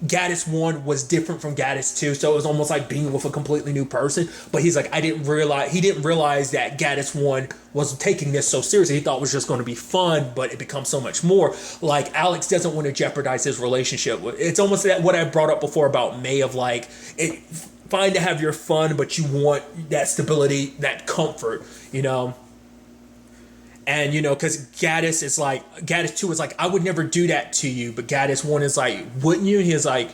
Gaddis 1 was different from Gaddis 2, so it was almost like being with a completely new person. But he's like, he didn't realize that Gaddis 1 was taking this so seriously. He thought it was just going to be fun, but it becomes so much more. Like, Alex doesn't want to jeopardize his relationship. It's almost that what I brought up before about May, of like, fine to have your fun, but you want that stability, that comfort, you know? And, you know, because Gaddis 2 is like, I would never do that to you. But Gaddis 1 is like, wouldn't you? And he's like,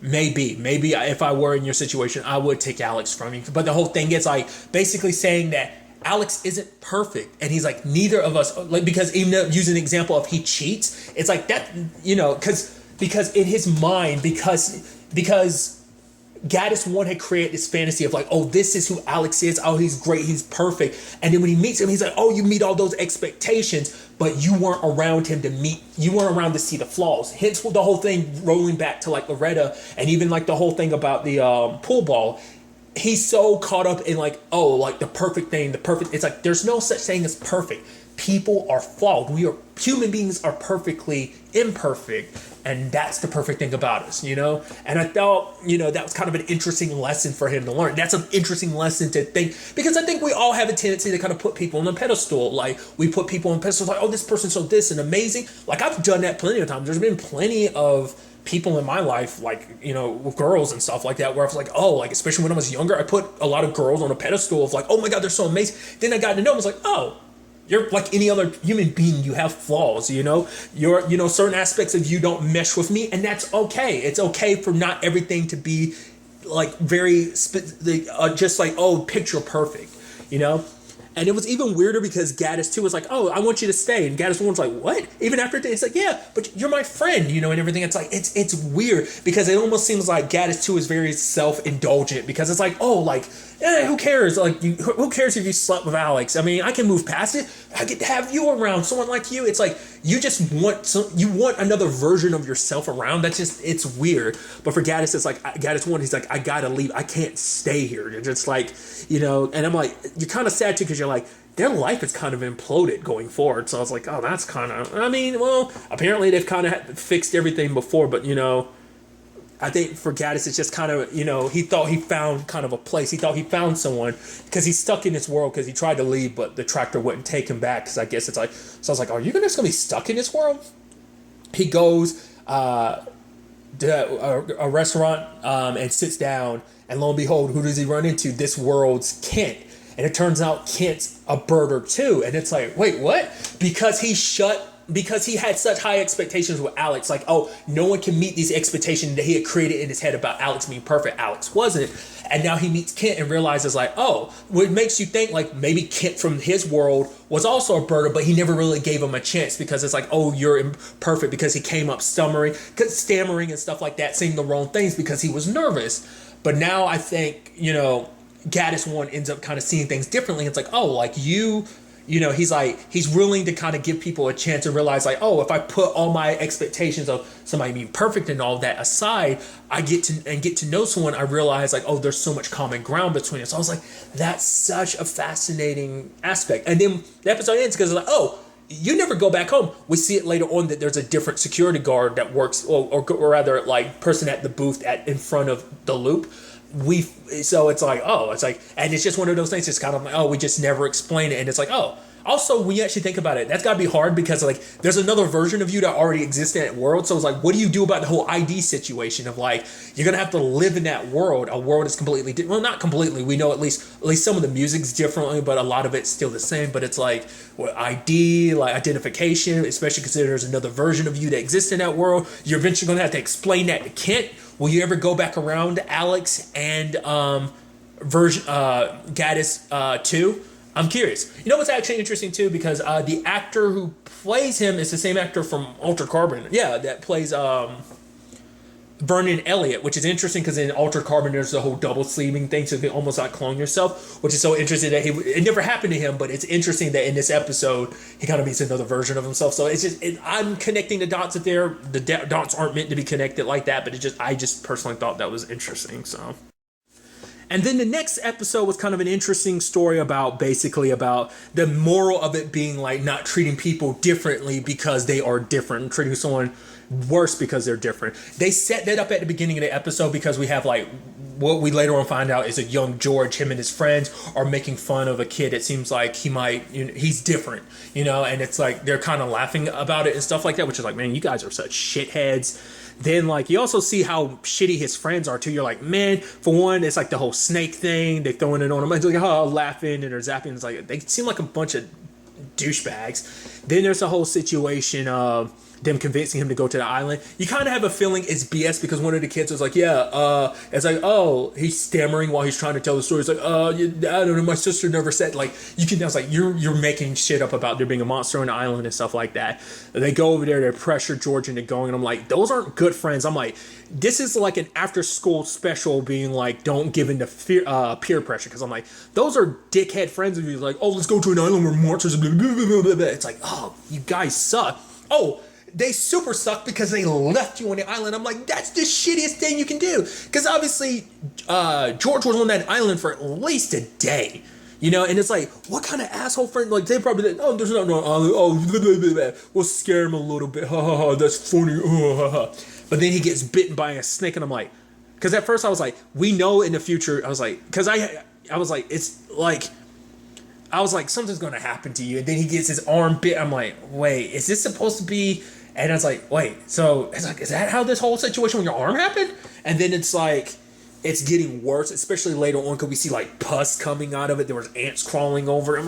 maybe if I were in your situation, I would take Alex from you. But the whole thing is like basically saying that Alex isn't perfect. And he's like, neither of us, like, because even though, using an example of he cheats, it's like that, you know, because in his mind, because Gaddis 1 had created this fantasy of like, oh, this is who Alex is. Oh, he's great. He's perfect. And then when he meets him, he's like, oh, you meet all those expectations, but you weren't around him you weren't around to see the flaws. Hence the whole thing rolling back to like Loretta, and even like the whole thing about the pool ball. He's so caught up in like, oh, like the perfect thing, it's like, there's no such thing as perfect. People are flawed. Human beings are perfectly imperfect. And that's the perfect thing about us, you know? And I thought, you know, that was kind of an interesting lesson for him to learn. That's an interesting lesson to think, because I think we all have a tendency to kind of put people on a pedestal. Like, we put people on pedestals like, oh, this person's so this and amazing. Like, I've done that plenty of times. There's been plenty of people in my life, like, you know, with girls and stuff like that, where I was like, oh, like, especially when I was younger, I put a lot of girls on a pedestal of like, oh my God, they're so amazing. Then I got to know, I was like, oh, you're like any other human being. You have flaws, you know. Certain aspects of you don't mesh with me, and that's okay. It's okay for not everything to be like very just like, oh, picture perfect, you know. And it was even weirder because Gaddis 2 was like, oh, I want you to stay. And Gaddis 1's like, what? Even after it's like, yeah, but you're my friend, you know, and everything. It's like, it's weird because it almost seems like Gaddis 2 is very self-indulgent, because it's like, oh, like, who cares? Like, who cares if you slept with Alex? I mean, I can move past it. I get to have you around, someone like you. It's like, you just want another version of yourself around. That's just, it's weird. But for Gaddis, it's like, Gaddis 1, he's like, I gotta leave. I can't stay here. It's just like, you know, and I'm like, you're kind of sad too, because you're like, their life is kind of imploded going forward. So I was like, oh, that's kind of, I mean, well, apparently they've kind of fixed everything before, but, you know, I think for Gaddis, it's just kind of, you know, he thought he found kind of a place. He thought he found someone, because he's stuck in this world, because he tried to leave, but the tractor wouldn't take him back, because I guess it's like, so I was like, are you just going to be stuck in this world? He goes to a restaurant and sits down, and lo and behold, who does he run into? This world's Kent. And it turns out Kent's a birder too. And it's like, wait, what? Because he had such high expectations with Alex, like, oh, no one can meet these expectations that he had created in his head about Alex being perfect. Alex wasn't. And now he meets Kent and realizes, like, oh, what makes you think, like, maybe Kent from his world was also a birder, but he never really gave him a chance, because it's like, oh, you're imperfect, because he came up stammering and stuff like that, saying the wrong things because he was nervous. But now I think, you know, Gaddis 1 ends up kind of seeing things differently. It's like, oh, like you know, he's willing to kind of give people a chance to realize, like, oh, if I put all my expectations of somebody being perfect and all that aside, I get to know someone, I realize, like, oh, there's so much common ground between us. So I was like, that's such a fascinating aspect. And then the episode ends because it's like, oh, you never go back home. We see it later on that there's a different security guard that works, or rather, like, person at the booth in front of the loop. So it's like, oh, it's like, and it's just one of those things. It's kind of like, oh, we just never explain it. And it's like, oh, also, when you actually think about it, that's got to be hard, because like there's another version of you that already exists in that world. So it's like, what do you do about the whole ID situation of like, you're going to have to live in that world. A world is completely different. Well, not completely. We know at least some of the music's differently, but a lot of it's still the same. But it's like, what ID, like identification, especially considering there's another version of you that exists in that world. You're eventually going to have to explain that to Kent. Will you ever go back around to Alex and Gaddis 2? I'm curious. You know what's actually interesting too, because the actor who plays him is the same actor from Altered Carbon. Yeah, that plays Vernon Elliott, which is interesting because in Altered Carbon there's the whole double sleeving thing, so you can almost like clone yourself, which is so interesting that it never happened to him, but it's interesting that in this episode he kind of meets another version of himself. So it's just I'm connecting the dots there. The dots aren't meant to be connected like that, but I just personally thought that was interesting. So. And then the next episode was kind of an interesting story about the moral of it being like not treating people differently because they are different, treating someone worse because they're different. They set that up at the beginning of the episode because we have like what we later on find out is a young George. Him and his friends are making fun of a kid. It seems like he might, he's different, and it's like they're kind of laughing about it and stuff like that, which is like, man, you guys are such shitheads. Then like you also see how shitty his friends are too. You're like, man, for one, it's like the whole snake thing. They're throwing it on him. It's like, laughing and they're zapping. It's like they seem like a bunch of douchebags. Then there's the whole situation of them convincing him to go to the island. You kind of have a feeling it's BS because one of the kids was like, it's like, oh, he's stammering while he's trying to tell the story. It's like, I don't know, my sister never said, like, you can, I was like, you're making shit up about there being a monster on the island and stuff like that. They go over there, they pressure George into going, and I'm like, those aren't good friends. I'm like, this is like an after school special being like, don't give in to peer pressure, because I'm like, those are dickhead friends of you, like, oh, let's go to an island where monsters, blah, blah, blah, blah, blah. It's like, oh, you guys suck. Oh, they super suck because they left you on the island. I'm like, that's the shittiest thing you can do. Because obviously, George was on that island for at least a day. And it's like, what kind of asshole friend? Like, they probably, like, oh, there's no island. Oh, blah, blah, blah, blah. We'll scare him a little bit. Ha, ha, ha, that's funny. Ha, ha, ha. But then he gets bitten by a snake, and I'm like, because at first I was like, we know in the future, I was like, because I was like, it's like, I was like, something's going to happen to you. And then he gets his arm bit. I'm like, wait, is this supposed to be... And I was like, wait, so it's like, is that how this whole situation with your arm happened? And then it's like, it's getting worse, especially later on, because we see like pus coming out of it. There was ants crawling over it. I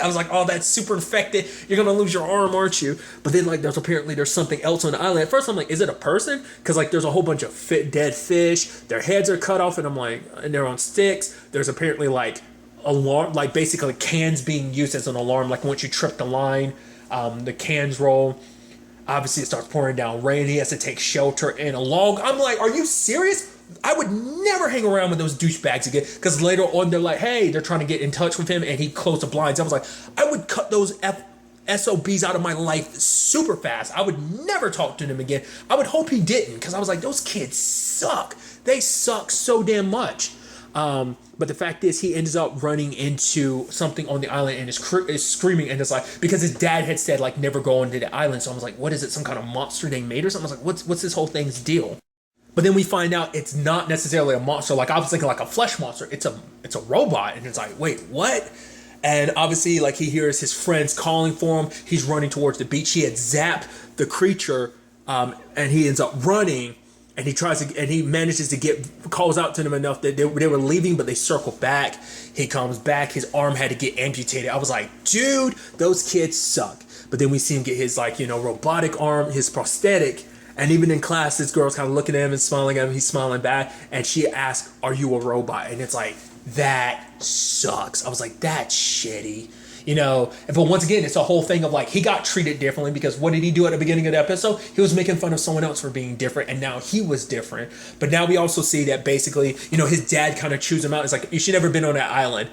was like, oh, that's super infected. You're going to lose your arm, aren't you? But then like, there's something else on the island. At first I'm like, is it a person? Because like, there's a whole bunch of dead fish. Their heads are cut off, and I'm like, and they're on sticks. There's apparently like alarm, like basically cans being used as an alarm. Like once you trip the line, the cans roll. Obviously, it starts pouring down rain. He has to take shelter in a log. I'm like, are you serious? I would never hang around with those douchebags again. Because later on, they're like, hey, they're trying to get in touch with him, and he closed the blinds. I was like, I would cut those SOBs out of my life super fast. I would never talk to them again. I would hope he didn't, because I was like, those kids suck. They suck so damn much. But the fact is, he ends up running into something on the island and is screaming, and it's like, because his dad had said like never go into the island. So I was like, what is it? Some kind of monster they made or something? I was like, what's this whole thing's deal? But then we find out it's not necessarily a monster. Like I was thinking like a flesh monster. It's a robot, and it's like, wait, what? And obviously, like he hears his friends calling for him. He's running towards the beach. He had zapped the creature, and he ends up running. And he manages to calls out to them enough that they were leaving, but they circle back. He comes back. His arm had to get amputated. I was like, dude, those kids suck. But then we see him get his robotic arm, his prosthetic. And even in class, this girl's kind of looking at him and smiling at him. He's smiling back. And she asks, are you a robot? And it's like, that sucks. I was like, that's shitty. But once again, it's a whole thing of like, he got treated differently because what did he do at the beginning of the episode? He was making fun of someone else for being different, and now he was different. But now we also see that basically, his dad kind of chews him out. It's like, you should never been on that island.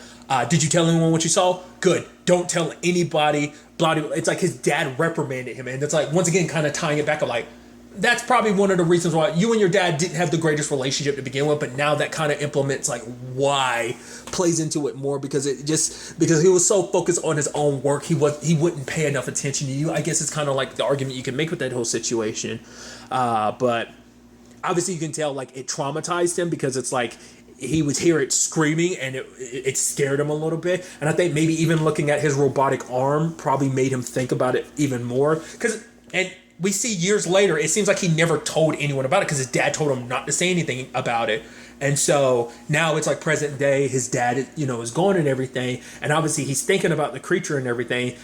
Did you tell anyone what you saw? Good. Don't tell anybody. Blah, blah. It's like his dad reprimanded him. And it's like, once again, kind of tying it back of like, that's probably one of the reasons why you and your dad didn't have the greatest relationship to begin with, but now that kind of implements like why plays into it more, because he was so focused on his own work, he wouldn't pay enough attention to you. I guess it's kind of like the argument you can make with that whole situation. But obviously you can tell like it traumatized him, because it's like he would hear it screaming and it scared him a little bit. And I think maybe even looking at his robotic arm probably made him think about it even more. And we see years later, it seems like he never told anyone about it because his dad told him not to say anything about it. And so now it's like present day, his dad, is gone and everything. And obviously he's thinking about the creature and everything,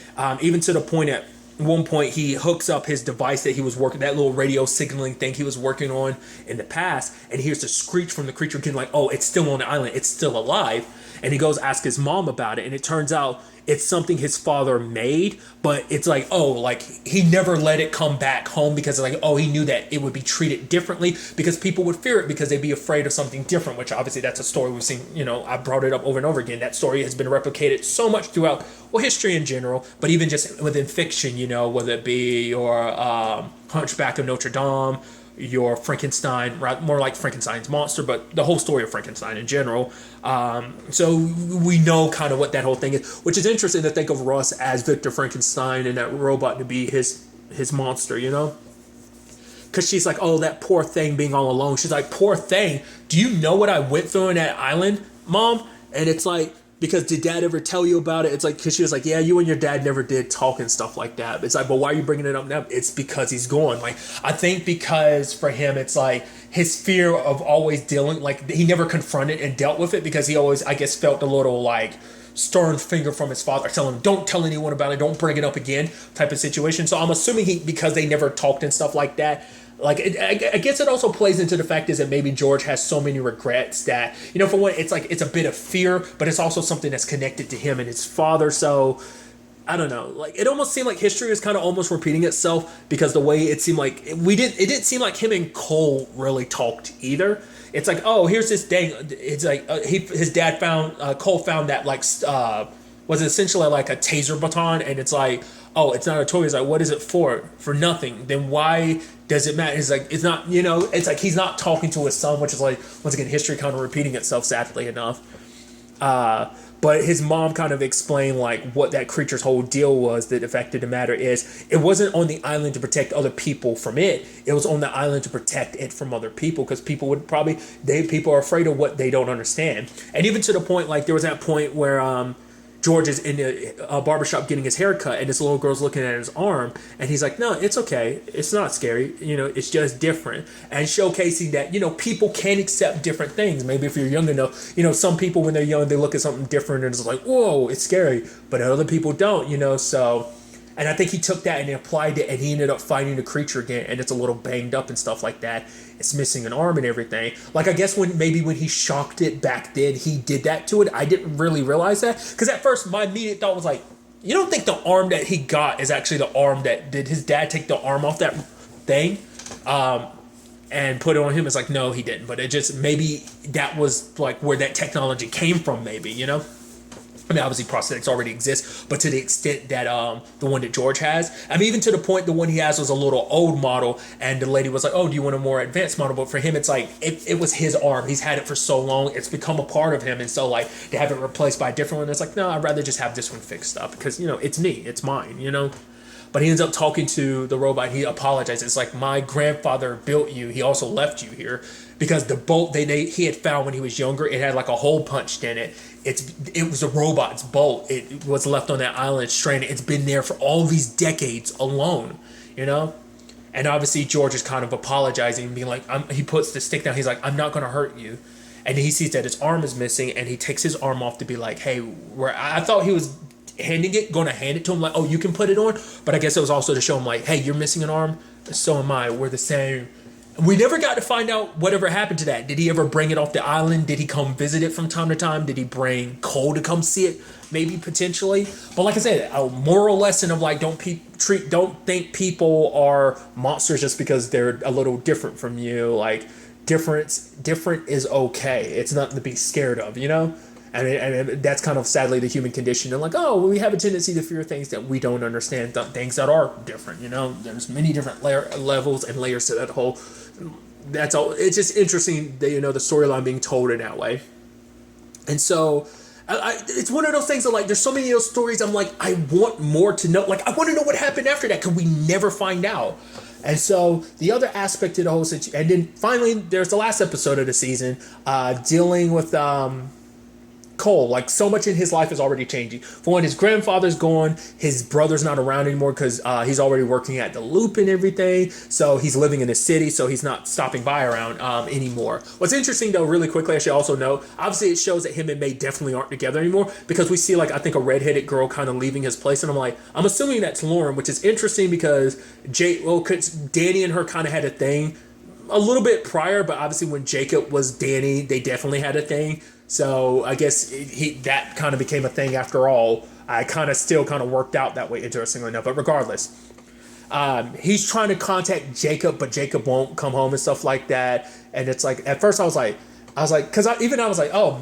even to the point at one point he hooks up his device that he was working, that little radio signaling thing he was working on in the past, and he hears the screech from the creature again, like, oh, it's still on the island, it's still alive. And he goes ask his mom about it, and it turns out it's something his father made, but it's like, oh, like he never let it come back home because like, oh, he knew that it would be treated differently because people would fear it because they'd be afraid of something different, which obviously that's a story we've seen, I brought it up over and over again. That story has been replicated so much throughout, well, history in general, but even just within fiction, whether it be your Hunchback of Notre Dame, your Frankenstein, more like Frankenstein's monster, but the whole story of Frankenstein in general. So we know kind of what that whole thing is, which is interesting to think of Russ as Victor Frankenstein and that robot to be his monster, because she's like, oh, that poor thing being all alone. She's like, poor thing. Do you know what I went through in that island, Mom? And it's like, because did Dad ever tell you about it? It's like, because she was like, yeah, you and your dad never did talk and stuff like that. It's like, but why are you bringing it up now? It's because he's gone. Like, I think because for him, it's like his fear of always dealing, like he never confronted and dealt with it because he always, I guess, felt a little like stern finger from his father telling him, don't tell anyone about it, don't bring it up again type of situation. So I'm assuming because they never talked and stuff like that, like I guess it also plays into the fact is that maybe George has so many regrets that, for one, it's like it's a bit of fear, but it's also something that's connected to him and his father. So I don't know, like it almost seemed like history was kind of almost repeating itself because the way it seemed like it didn't seem like him and Cole really talked either. It's like, oh, here's this thing. It's like his dad found Cole found that like was essentially like a taser baton, and it's like, oh, it's not a toy. It's like, what is it for? For nothing. Then why does it matter? It's like, it's not, it's like he's not talking to his son, which is like, once again, history kind of repeating itself, sadly enough. But his mom kind of explained like what that creature's whole deal was. That the fact of the matter is, it wasn't on the island to protect other people from it. It was on the island to protect it from other people, because people are afraid of what they don't understand. And even to the point, like there was that point where George is in a barbershop getting his hair cut, and this little girl's looking at his arm, and he's like, no, it's okay. It's not scary. It's just different. And showcasing that, people can accept different things. Maybe if you're young enough, some people when they're young, they look at something different and it's like, whoa, it's scary. But other people don't, so... And I think he took that and he applied it, and he ended up fighting the creature again, and it's a little banged up and stuff like that. It's missing an arm and everything. Like, I guess when he shocked it back then, he did that to it. I didn't really realize that. Because at first, my immediate thought was like, you don't think the arm that he got is actually the arm that... Did his dad take the arm off that thing and put it on him? It's like, no, he didn't. But it just... Maybe that was, like, where that technology came from, maybe, I mean, obviously prosthetics already exist, but to the extent that the one that George has, I mean, even to the point the one he has was a little old model, and the lady was like, oh, do you want a more advanced model? But for him, it's like, it was his arm. He's had it for so long. It's become a part of him. And so, like, to have it replaced by a different one, it's like, no, I'd rather just have this one fixed up because, it's me. It's mine, But he ends up talking to the robot. He apologizes. It's like, my grandfather built you. He also left you here because the bolt he had found when he was younger, it had like a hole punched in it. It was a robot's bolt. It was left on that island stranded. It's been there for all these decades alone, And obviously George is kind of apologizing and being like, he puts the stick down. He's like, I'm not going to hurt you. And he sees that his arm is missing, and he takes his arm off to be like, hey, I thought he was going to hand it to him like, oh, you can put it on. But I guess it was also to show him like, hey, you're missing an arm. So am I. We're the same. We never got to find out whatever happened to that. Did he ever bring it off the island? Did he come visit it from time to time? Did he bring Cole to come see it? Maybe potentially. But like I said, a moral lesson of like, don't think people are monsters just because they're a little different from you. Like different is okay. It's nothing to be scared of, And that's kind of sadly the human condition. And like, oh, we have a tendency to fear things that we don't understand, things that are different. There's many different levels and layers to that whole. That's all. It's just interesting that the storyline being told in that way. And so, it's one of those things that like, there's so many of those stories. I'm like, I want more to know. Like, I want to know what happened after that. Because we never find out. And so the other aspect of the whole situation, and then finally there's the last episode of the season, dealing with Cole. Like, so much in his life is already changing. For one, his grandfather's gone. His brother's not around anymore because he's already working at the Loop and everything. So he's living in the city, so he's not stopping by around anymore. What's interesting, though, really quickly, I should also know, obviously it shows that him and May definitely aren't together anymore because we see, like, I think a redheaded girl kind of leaving his place. And I'm like, I'm assuming that's Lauren, which is interesting because Danny and her kind of had a thing a little bit prior, but obviously when Jacob was Danny, they definitely had a thing. So I guess that kind of became a thing after all. I still worked out that way, interestingly enough. But regardless, he's trying to contact Jacob, but Jacob won't come home and stuff like that. And it's like, at first I was like, I was like, because I was like, oh,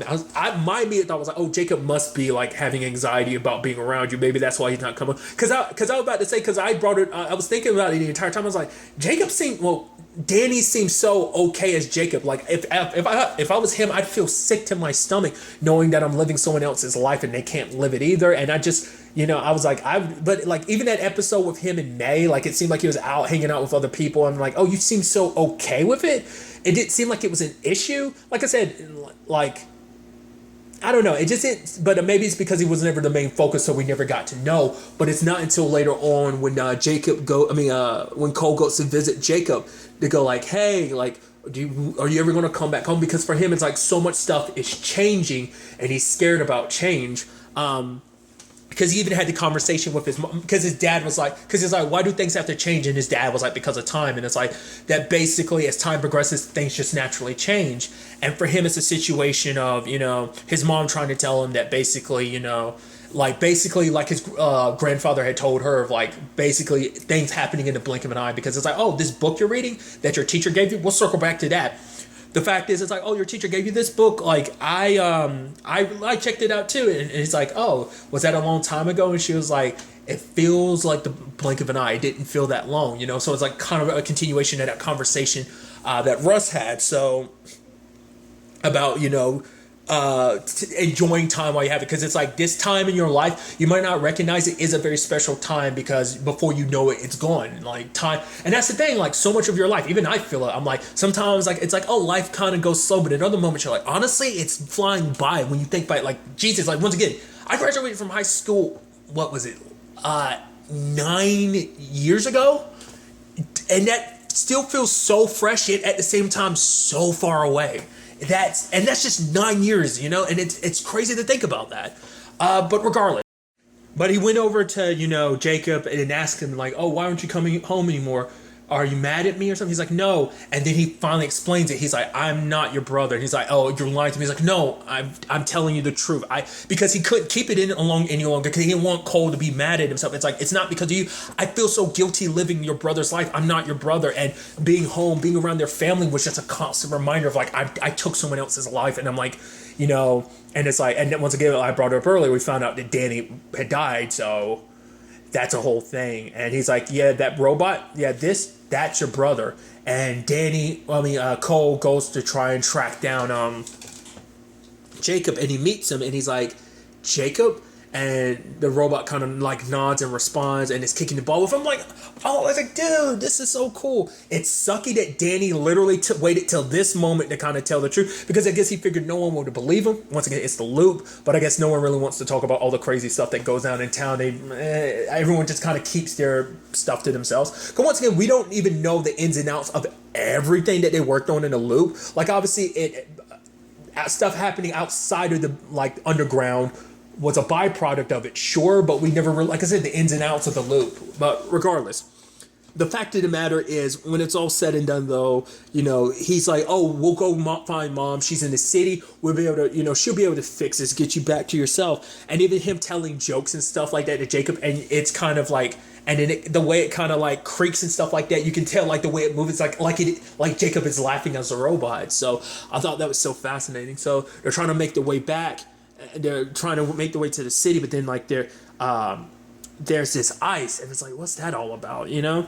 my immediate thought was like, oh, Jacob must be like having anxiety about being around you. Maybe that's why he's not coming. Because I was about to say, because I brought it, I was thinking about it the entire time. I was like, Danny seems so okay as Jacob. Like if I was him, I'd feel sick to my stomach knowing that I'm living someone else's life and they can't live it either. And I just, I was like, but like even that episode with him and May, like it seemed like he was out hanging out with other people. I'm like, oh, you seem so okay with it. It didn't seem like it was an issue. Like I said, like, I don't know. It just didn't, but maybe it's because he was never the main focus, so we never got to know. But it's not until later on when when Cole goes to visit Jacob to go like, hey, like, are you ever going to come back home? Because for him, it's like so much stuff is changing, and he's scared about change. Because he even had the conversation with his mom, because his dad was like, because he's like, why do things have to change? And his dad was like, because of time. And it's like that basically as time progresses, things just naturally change. And for him, it's a situation of, his mom trying to tell him that basically, like his grandfather had told her of like basically things happening in the blink of an eye, because it's like, oh, this book you're reading that your teacher gave you, we'll circle back to that. The fact is, it's like, oh, your teacher gave you this book. Like, I checked it out too. And it's like, oh, was that a long time ago? And she was like, it feels like the blink of an eye. It didn't feel that long, So it's like kind of a continuation of that conversation that Russ had. So about, enjoying time while you have it, because it's like this time in your life you might not recognize it is a very special time, because before you know it, it's gone. Like time, and that's the thing, like so much of your life, even I feel it, I'm like sometimes like it's like, oh, life kind of goes slow, but in other moments you're like, honestly, it's flying by when you think about it. Like Jesus, like once again, I graduated from high school, what was it, 9 years ago, and that still feels so fresh, yet at the same time so far away. That's just 9 years, and it's crazy to think about that. But regardless, but he went over to, Jacob and asked him like, oh, why aren't you coming home anymore? Are you mad at me or something? He's like, no. And then he finally explains it. He's like, I'm not your brother. And he's like, oh, you're lying to me. He's like, no, I'm telling you the truth. Because he couldn't keep it in any longer, because he didn't want Cole to be mad at himself. It's like, it's not because of you. I feel so guilty living your brother's life. I'm not your brother. And being home, being around their family was just a constant reminder of like, I took someone else's life. And I'm like, and it's like, and then once again, I brought it up earlier, we found out that Danny had died. So that's a whole thing. And he's like, yeah, that robot, yeah, that's your brother. And Cole goes to try and track down Jacob, and he meets him, and he's like, Jacob? And the robot kind of like nods and responds and is kicking the ball with him. I'm like, oh, I was like, dude, this is so cool. It's sucky that Danny literally waited till this moment to kind of tell the truth, because I guess he figured no one would believe him. Once again, it's the loop, but I guess no one really wants to talk about all the crazy stuff that goes on in town. Everyone just kind of keeps their stuff to themselves. Because once again, we don't even know the ins and outs of everything that they worked on in the loop. Like obviously, stuff happening outside of the like underground was a byproduct of it, sure, but we never really, like I said, the ins and outs of the loop. But regardless, the fact of the matter is, when it's all said and done, though, he's like, oh, we'll go find mom. She's in the city. We'll be able to, she'll be able to fix this, get you back to yourself. And even him telling jokes and stuff like that to Jacob, and it's kind of like, and then the way it kind of like creaks and stuff like that, you can tell like the way it moves, it's like Jacob is laughing as a robot. So I thought that was so fascinating. So they're trying to make their way back. They're trying to make their way to the city, but then like there's this ice, and it's like, what's that all about, and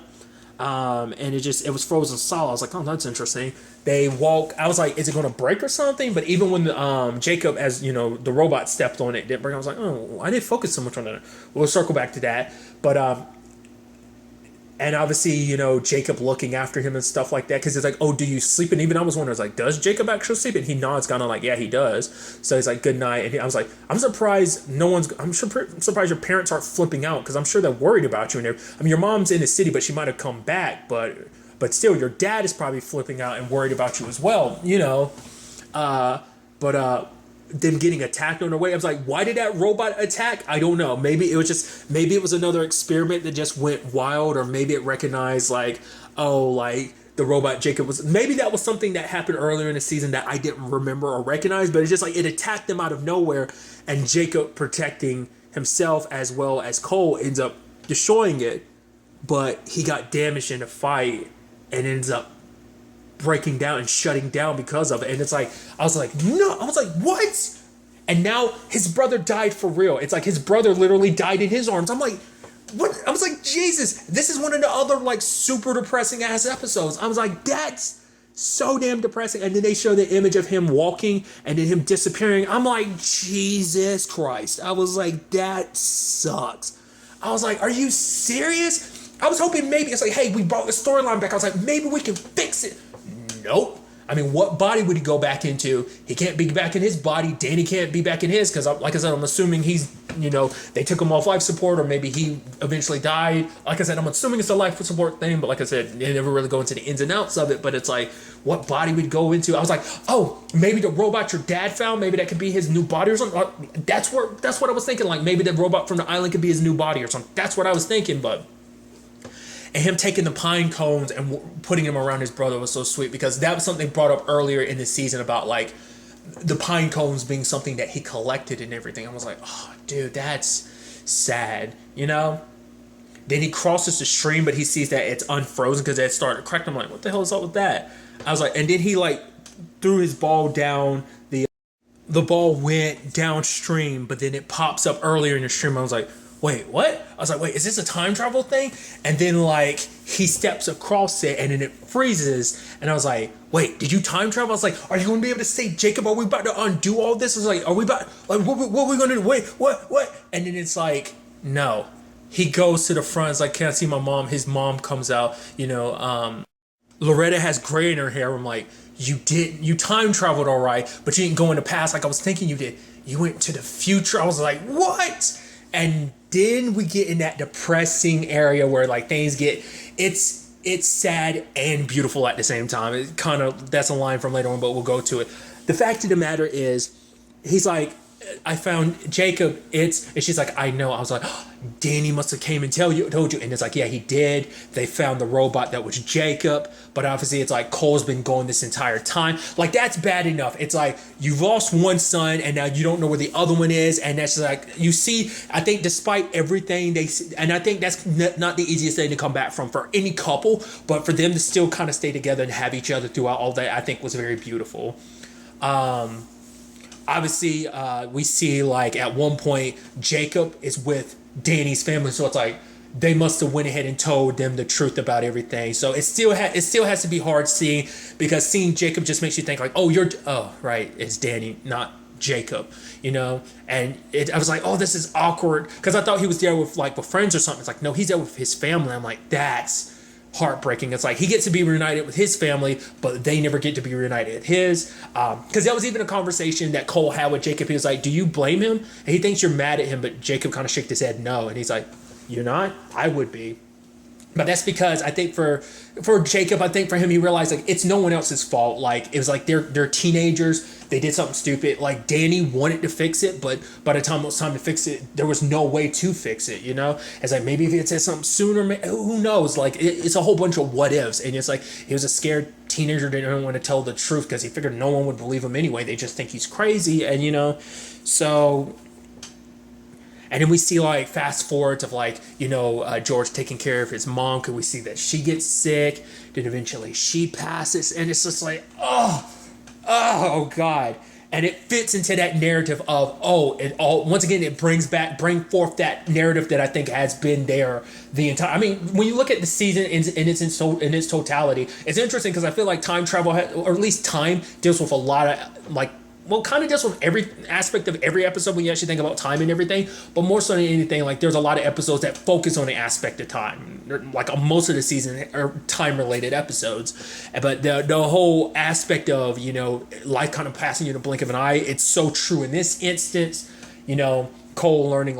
it was frozen solid. I was like, oh, that's interesting. They walk. I was like, is it going to break or something? But even when Jacob, as the robot stepped on it, didn't break. I was like, oh, I didn't focus so much on that. We'll circle back to that, but and obviously, Jacob looking after him and stuff like that, because it's like, oh, do you sleep? And even I was wondering, like, does Jacob actually sleep? And he nods, kind of like, yeah, he does. So he's like, good night. And I was like, I'm surprised I'm surprised your parents aren't flipping out, because I'm sure they're worried about you. And your mom's in the city, but she might have come back. But still, your dad is probably flipping out and worried about you as well, them getting attacked on the way. I was like, why did that robot attack? I don't know. Maybe it was another experiment that just went wild, or maybe it recognized like, oh, like the robot Jacob was, maybe that was something that happened earlier in the season that I didn't remember or recognize, but it's just like it attacked them out of nowhere, and Jacob, protecting himself as well as Cole, ends up destroying it, but he got damaged in the fight and ends up breaking down and shutting down because of it. And it's like, I was like, no, I was like, what? And now his brother died for real. It's like his brother literally died in his arms. I'm like, what? I was like, Jesus, this is one of the other like super depressing ass episodes. I was like, that's so damn depressing. And then they show the image of him walking and then him disappearing. I'm like, Jesus Christ. I was like, that sucks. I was like, are you serious? I was hoping maybe it's like, hey, we brought the storyline back. I was like, maybe we can fix it. Nope. I mean, what body would he go back into? He can't be back in his body. Danny can't be back in his because, like I said, I'm assuming he's, they took him off life support or maybe he eventually died. Like I said, I'm assuming it's a life support thing, but like I said, they never really go into the ins and outs of it. But it's like, what body would go into? I was like, oh, maybe the robot your dad found, maybe that could be his new body or something. That's what I was thinking. Like maybe the robot from the island could be his new body or something. That's what I was thinking, but. And him taking the pine cones and putting them around his brother was so sweet because that was something brought up earlier in the season about like the pine cones being something that he collected and everything. I was like, oh, dude, that's sad, Then he crosses the stream, but he sees that it's unfrozen because it started cracking. I'm like, what the hell is up with that? I was like, and then he like threw his ball down the ball went downstream, but then it pops up earlier in the stream. I was like, wait, what? I was like, wait, is this a time travel thing? And then like he steps across it and then it freezes. And I was like, wait, did you time travel? I was like, are you going to be able to say, Jacob, are we about to undo all this? I was like, are we about, like, what are we going to do? Wait, what? And then it's like, no. He goes to the front. It's like, can I see my mom? His mom comes out, Loretta has gray in her hair. I'm like, you time traveled all right, but you didn't go in the past like I was thinking you did. You went to the future. I was like, what? And then we get in that depressing area where like things get, it's sad and beautiful at the same time. It kind of, that's a line from later on, but we'll go to it. The fact of the matter is, he's like, I found Jacob, and she's like, I know. I was like, oh, Danny must have came and told you. And it's like, yeah, he did. They found the robot that was Jacob, but obviously it's like Cole's been going this entire time. Like, that's bad enough. It's like, you've lost one son and now you don't know where the other one is. And that's like, you see, I think despite everything and I think that's not the easiest thing to come back from for any couple, but for them to still kind of stay together and have each other throughout all that, I think was very beautiful. Obviously, we see like at one point Jacob is with Danny's family, so it's like they must have went ahead and told them the truth about everything. So it still has to be hard seeing, because seeing Jacob just makes you think like, oh right, it's Danny, not Jacob, And I was like, oh, this is awkward, because I thought he was there with friends or something. It's like, no, he's there with his family. I'm like, that's heartbreaking. It's like he gets to be reunited with his family, but they never get to be reunited with his. Because that was even a conversation that Cole had with Jacob. He was like, do you blame him? And he thinks you're mad at him, but Jacob kind of shook his head no. And he's like, you're not? I would be. But that's because I think for Jacob, I think for him, he realized like it's no one else's fault. Like it was like they're teenagers. They did something stupid. Like Danny wanted to fix it, but by the time it was time to fix it, there was no way to fix it. It's like maybe if he had said something sooner, who knows? Like it's a whole bunch of what ifs, and it's like he was a scared teenager that didn't want to tell the truth because he figured no one would believe him anyway. They just think he's crazy, and so. And then we see like fast forwards of George taking care of his mom, because we see that she gets sick, then eventually she passes, and it's just like, oh God. And it fits into that narrative of, once again, it bring forth that narrative that I think has been there the entire, I mean, when you look at the season in its totality, it's interesting because I feel like time travel, or at least time, deals with a lot of kind of deals with every aspect of every episode when you actually think about time and everything, but more so than anything, there's a lot of episodes that focus on the aspect of time. Most of the season are time-related episodes, but the whole aspect of, life kind of passing you in a blink of an eye, it's so true in this instance. Cole learning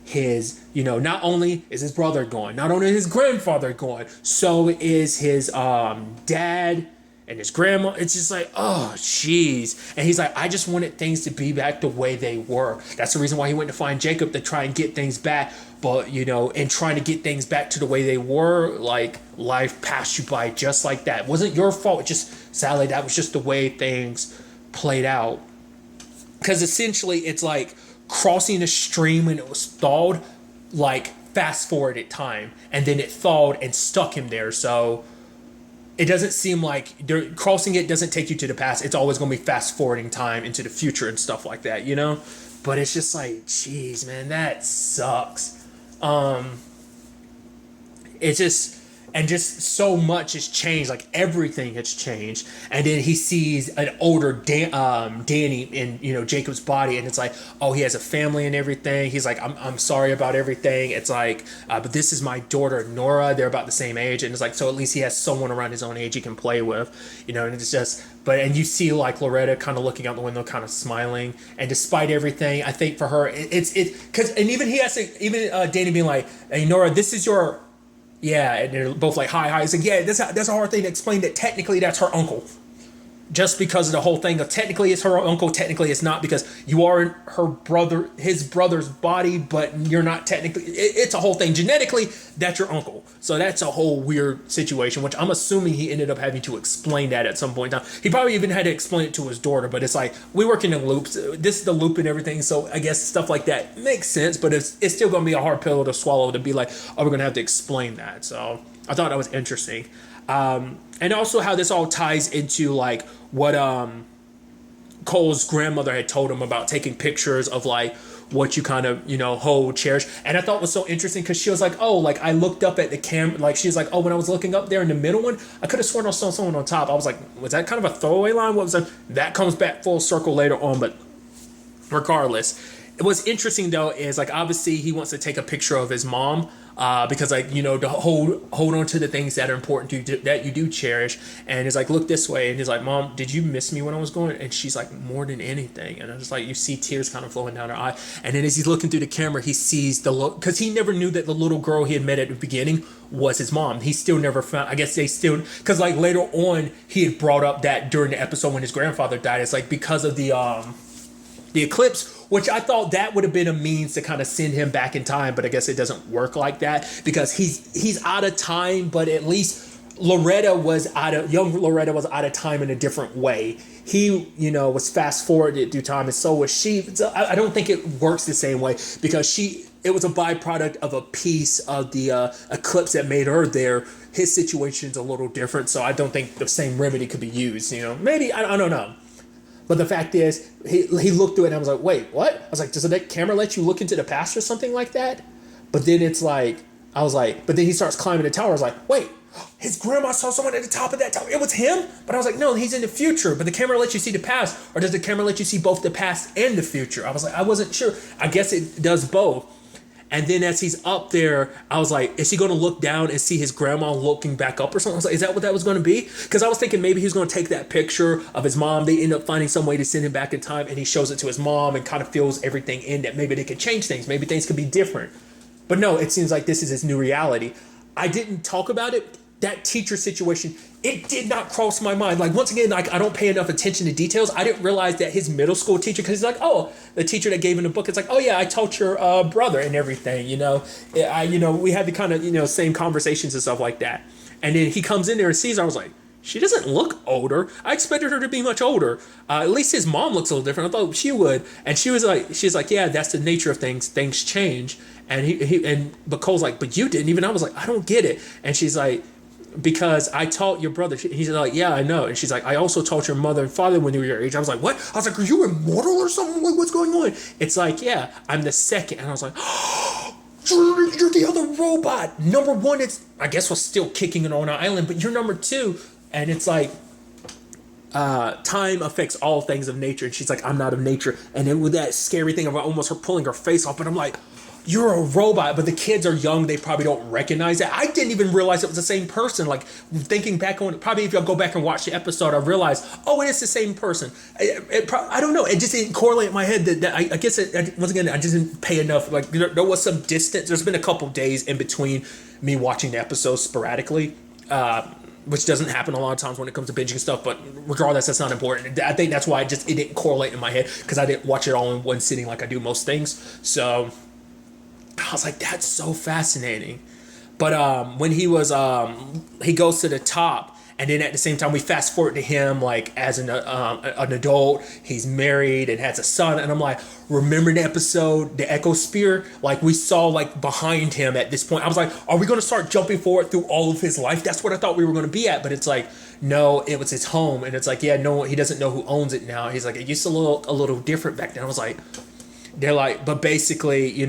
his, not only is his brother gone, not only is his grandfather gone, so is his dad and his grandma. It's just like, oh, jeez. And he's like, I just wanted things to be back the way they were. That's the reason why he went to find Jacob, to try and get things back. But, and trying to get things back to the way they were, life passed you by just like that. It wasn't your fault. Just, sadly, that was just the way things played out. Because essentially, it's like crossing a stream when it was thawed, fast forwarded time. And then it thawed and stuck him there. So it doesn't seem like crossing it doesn't take you to the past. It's always going to be fast forwarding time into the future and stuff like that, you know? But it's just like, geez, man, that sucks. It's just, and just so much has changed, like everything has changed. And then he sees an older Danny in, you know, Jacob's body, and it's like, oh, he has a family and everything. He's like, I'm sorry about everything. It's like, but this is my daughter Nora. They're about the same age, and it's like, so at least he has someone around his own age he can play with, you know. And it's just, but and you see like Loretta kind of looking out the window, kind of smiling, and despite everything, I think for her, it's because, and even he has to, even Danny being like, hey Nora, this is your. Yeah, and they're both like, hi. It's like, yeah, that's a hard thing to explain, that technically that's her uncle. Just because of the whole thing of technically it's her uncle, technically it's not, because you are in his brother's body, but you're not technically. It's a whole thing. Genetically, that's your uncle. So that's a whole weird situation, which I'm assuming he ended up having to explain that at some point in time. He probably even had to explain it to his daughter, but it's like, we work in loops. This is the loop and everything, so I guess stuff like that makes sense, but it's still going to be a hard pill to swallow to be like, oh, we're going to have to explain that. So I thought that was interesting. And also how this all ties into like what Cole's grandmother had told him about taking pictures of like what you kind of, you know, hold, cherish. And I thought was so interesting because she was like, oh, like I looked up at the camera, like she was like, oh, when I was looking up there in the middle one, I could have sworn I saw someone on top. I was like, was that kind of a throwaway line? What was that? That comes back full circle later on, but regardless. What's interesting though is like obviously he wants to take a picture of his mom because like, you know, to hold on to the things that are important to you, that you do cherish. And he's like, look this way, and he's like, Mom, did you miss me when I was going? And she's like, more than anything. And I was like, you see tears kind of flowing down her eye. And then as he's looking through the camera, he sees because he never knew that the little girl he had met at the beginning was his mom. He still never found, I guess they still, because like later on he had brought up that during the episode when his grandfather died, it's like because of the eclipse, which I thought that would have been a means to kind of send him back in time, but I guess it doesn't work like that because he's out of time, but at least young Loretta was out of time in a different way. He, you know, was fast forwarded through time, and so was she. So I don't think it works the same way because it was a byproduct of a piece of the eclipse that made her there. His situation's a little different, so I don't think the same remedy could be used, you know. Maybe, I don't know. But the fact is, he looked through it and I was like, wait, what? I was like, does that camera let you look into the past or something like that? But then it's like, but then he starts climbing the tower. I was like, wait, his grandma saw someone at the top of that tower. It was him? But I was like, no, he's in the future. But the camera lets you see the past. Or does the camera let you see both the past and the future? I was like, I wasn't sure. I guess it does both. And then as he's up there, I was like, is he going to look down and see his grandma looking back up or something? I was like, is that what that was going to be? Because I was thinking maybe he's going to take that picture of his mom. They end up finding some way to send him back in time, and he shows it to his mom and kind of fills everything in that maybe they could change things. Maybe things could be different. But no, it seems like this is his new reality. I didn't talk about it. That teacher situation, it did not cross my mind. Like, once again, like I don't pay enough attention to details. I didn't realize that his middle school teacher, because he's like, oh, the teacher that gave him the book, it's like, oh yeah, I taught your brother and everything, you know. We had the kind of, you know, same conversations and stuff like that. And then he comes in there and sees her. I was like, she doesn't look older. I expected her to be much older. At least his mom looks a little different. I thought she would. And she's like, yeah, that's the nature of things. Things change. And but Cole's like, but you didn't even. I was like, I don't get it. And she's like, because I taught your brother. He's like, yeah, I know. And she's like, I also taught your mother and father when they were your age. I was like, what? I was like, are you immortal or something? Like, what's going on? It's like, yeah, I'm the second. And I was like, oh, you're the other robot. Number one, I guess was still kicking it on our island, but you're number two. And it's like, time affects all things of nature. And she's like, I'm not of nature. And then with that scary thing of almost her pulling her face off, but I'm like, you're a robot. But the kids are young, they probably don't recognize that. I didn't even realize it was the same person. Like, thinking back on, probably if y'all go back and watch the episode, I realized, oh, it is the same person. I don't know, it just didn't correlate in my head that I guess once again, I just didn't pay enough. Like, there was some distance. There's been a couple days in between me watching the episodes sporadically, which doesn't happen a lot of times when it comes to binging stuff, but regardless, that's not important. I think that's why it didn't correlate in my head, because I didn't watch it all in one sitting like I do most things. So I was like, that's so fascinating. But when he goes to the top, and then at the same time we fast forward to him like as an adult. He's married and has a son, and I'm like, remember the episode, the Echo Spear? Like we saw like behind him at this point. I was like, are we going to start jumping forward through all of his life? That's what I thought we were going to be at, but it's like, no, it was his home, and it's like, yeah, no, he doesn't know who owns it now. He's like, it used to look a little different back then. I was like, they're like, but basically,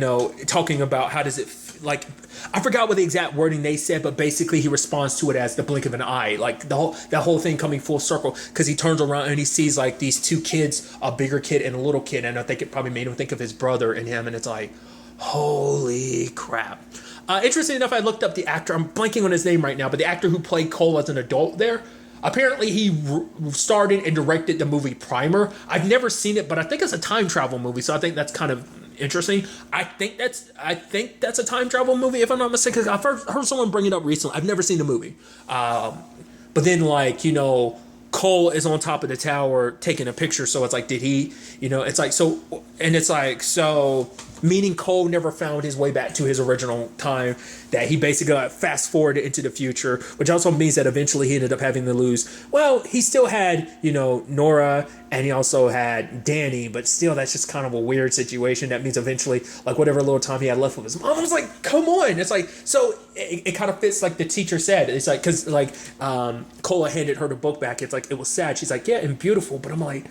talking about how does it like, I forgot what the exact wording they said, but basically he responds to it as the blink of an eye, like that whole thing coming full circle, because he turns around and he sees like these two kids, a bigger kid and a little kid, and I think it probably made him think of his brother and him, and it's like, holy crap. Interesting enough, I looked up the actor. I'm blanking on his name right now, but the actor who played Cole as an adult there, apparently he started and directed the movie Primer. I've never seen it, but I think it's a time travel movie, so I think that's kind of interesting. I think that's a time travel movie, if I'm not mistaken, because I've heard someone bring it up recently. I've never seen the movie. But then, like, Cole is on top of the tower taking a picture, so it's like, did he, it's like, so, and it's like, so, meaning Cole never found his way back to his original time, that he basically got fast forwarded into the future, which also means that eventually he ended up having to lose, well, he still had, Nora, and he also had Danny, but still, that's just kind of a weird situation. That means eventually, like, whatever little time he had left with his mom, I was like, come on. It's like, so it kind of fits like the teacher said. It's like, because like Cola handed her the book back, it's like, it was sad. She's like, yeah, and beautiful, but I'm like,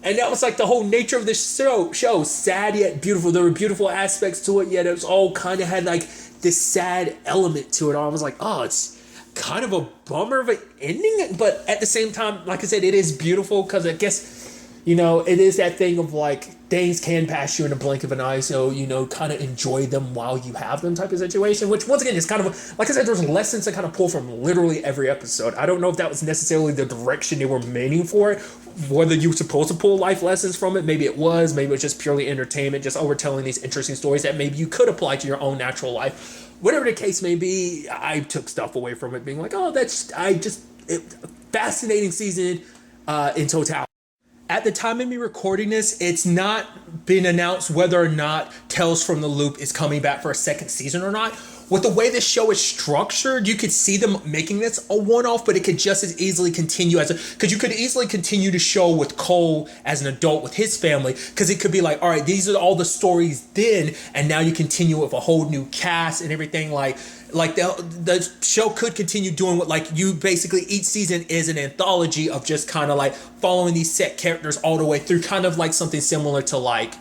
and that was like the whole nature of this show, sad yet beautiful. There were beautiful aspects to it, yet it was all kind of had like this sad element to it. I was like, oh, it's kind of a bummer of an ending, but at the same time, like I said, it is beautiful, because I guess, it is that thing of like, things can pass you in a blink of an eye, so, kind of enjoy them while you have them type of situation, which once again is kind of, like I said, there's lessons to kind of pull from literally every episode. I don't know if that was necessarily the direction they were meaning for it, whether you were supposed to pull life lessons from it. Maybe it was just purely entertainment, just we're telling these interesting stories that maybe you could apply to your own natural life. Whatever the case may be, I took stuff away from it being like, oh, fascinating season in totality. At the time of me recording this, it's not been announced whether or not Tales from the Loop is coming back for a second season or not. With the way this show is structured, you could see them making this a one-off, but it could just as easily continue because you could easily continue to show with Cole as an adult with his family, because it could be like, all right, these are all the stories then, and now you continue with a whole new cast and everything. Like the show could continue doing what, like, you basically, each season is an anthology of just kind of like following these set characters all the way through, kind of like something similar to like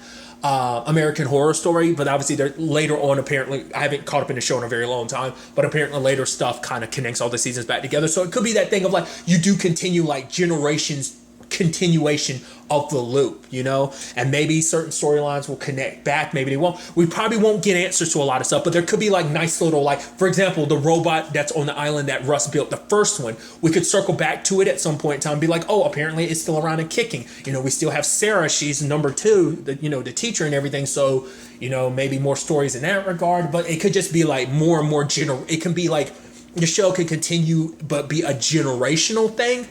American Horror Story, but obviously they're later on, apparently, I haven't caught up in the show in a very long time, but apparently later stuff kind of connects all the seasons back together. So it could be that thing of like, you do continue like generations continuation of the loop, and maybe certain storylines will connect back, maybe they won't. We probably won't get answers to a lot of stuff, but there could be like nice little, like, for example, the robot that's on the island that Russ built, the first one, we could circle back to it at some point in time and be like, oh, apparently it's still around and kicking. We still have Sarah, she's number 2, the teacher and everything, so maybe more stories in that regard. But it could just be like more and more it can be like the show can continue but be a generational thing.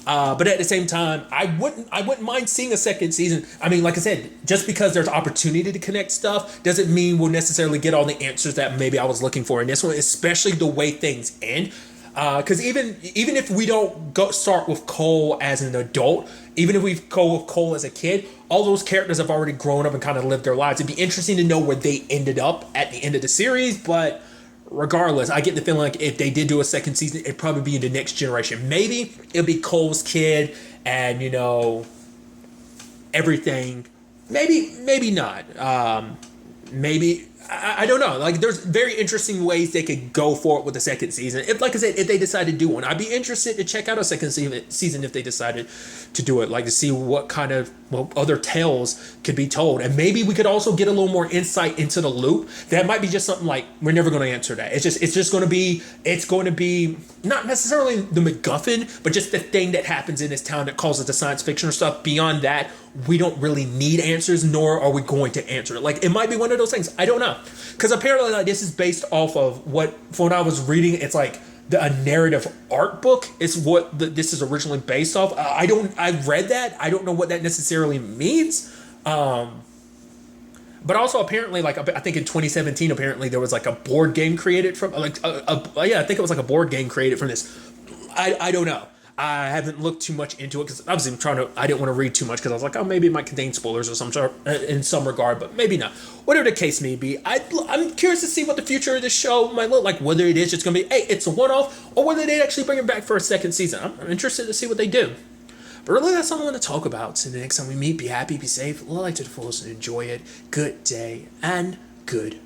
But at the same time, I wouldn't mind seeing a second season. I mean, like I said, just because there's opportunity to connect stuff doesn't mean we'll necessarily get all the answers that maybe I was looking for in this one, especially the way things end. Because even if we don't start with Cole as an adult, even if we go with Cole as a kid, all those characters have already grown up and kind of lived their lives. It'd be interesting to know where they ended up at the end of the series, but regardless, I get the feeling like if they did do a second season, it'd probably be in the next generation. Maybe it'll be Cole's kid and, everything. Maybe not. Maybe, I don't know. Like, there's very interesting ways they could go for it with the second season. Like I said, if they decide to do one, I'd be interested to check out a second season if they decided to do it, like to see what kind of other tales could be told. And maybe we could also get a little more insight into the loop. That might be just something like, we're never going to answer that. It's just going to be not necessarily the MacGuffin, but just the thing that happens in this town that causes the science fiction or stuff. Beyond that, we don't really need answers, nor are we going to answer it. Like, it might be one of those things. I don't know. Because apparently, like, this is based off of from when I was reading, it's like a narrative art book is what this is originally based off. I read that. I don't know what that necessarily means. But also apparently, like, I think in 2017, apparently there was like a board game created from I think it was like a board game created from this I don't know. I haven't looked too much into it because obviously I didn't want to read too much because I was like, oh, maybe it might contain spoilers or some sort in some regard, but maybe not. Whatever the case may be, I'm curious to see what the future of this show might look like. Whether it is just going to be, hey, it's a one-off, or whether they actually bring it back for a second season. I'm interested to see what they do. But really, that's all I want to talk about. So the next time we meet, be happy, be safe, live life to the fullest, and enjoy it. Good day and good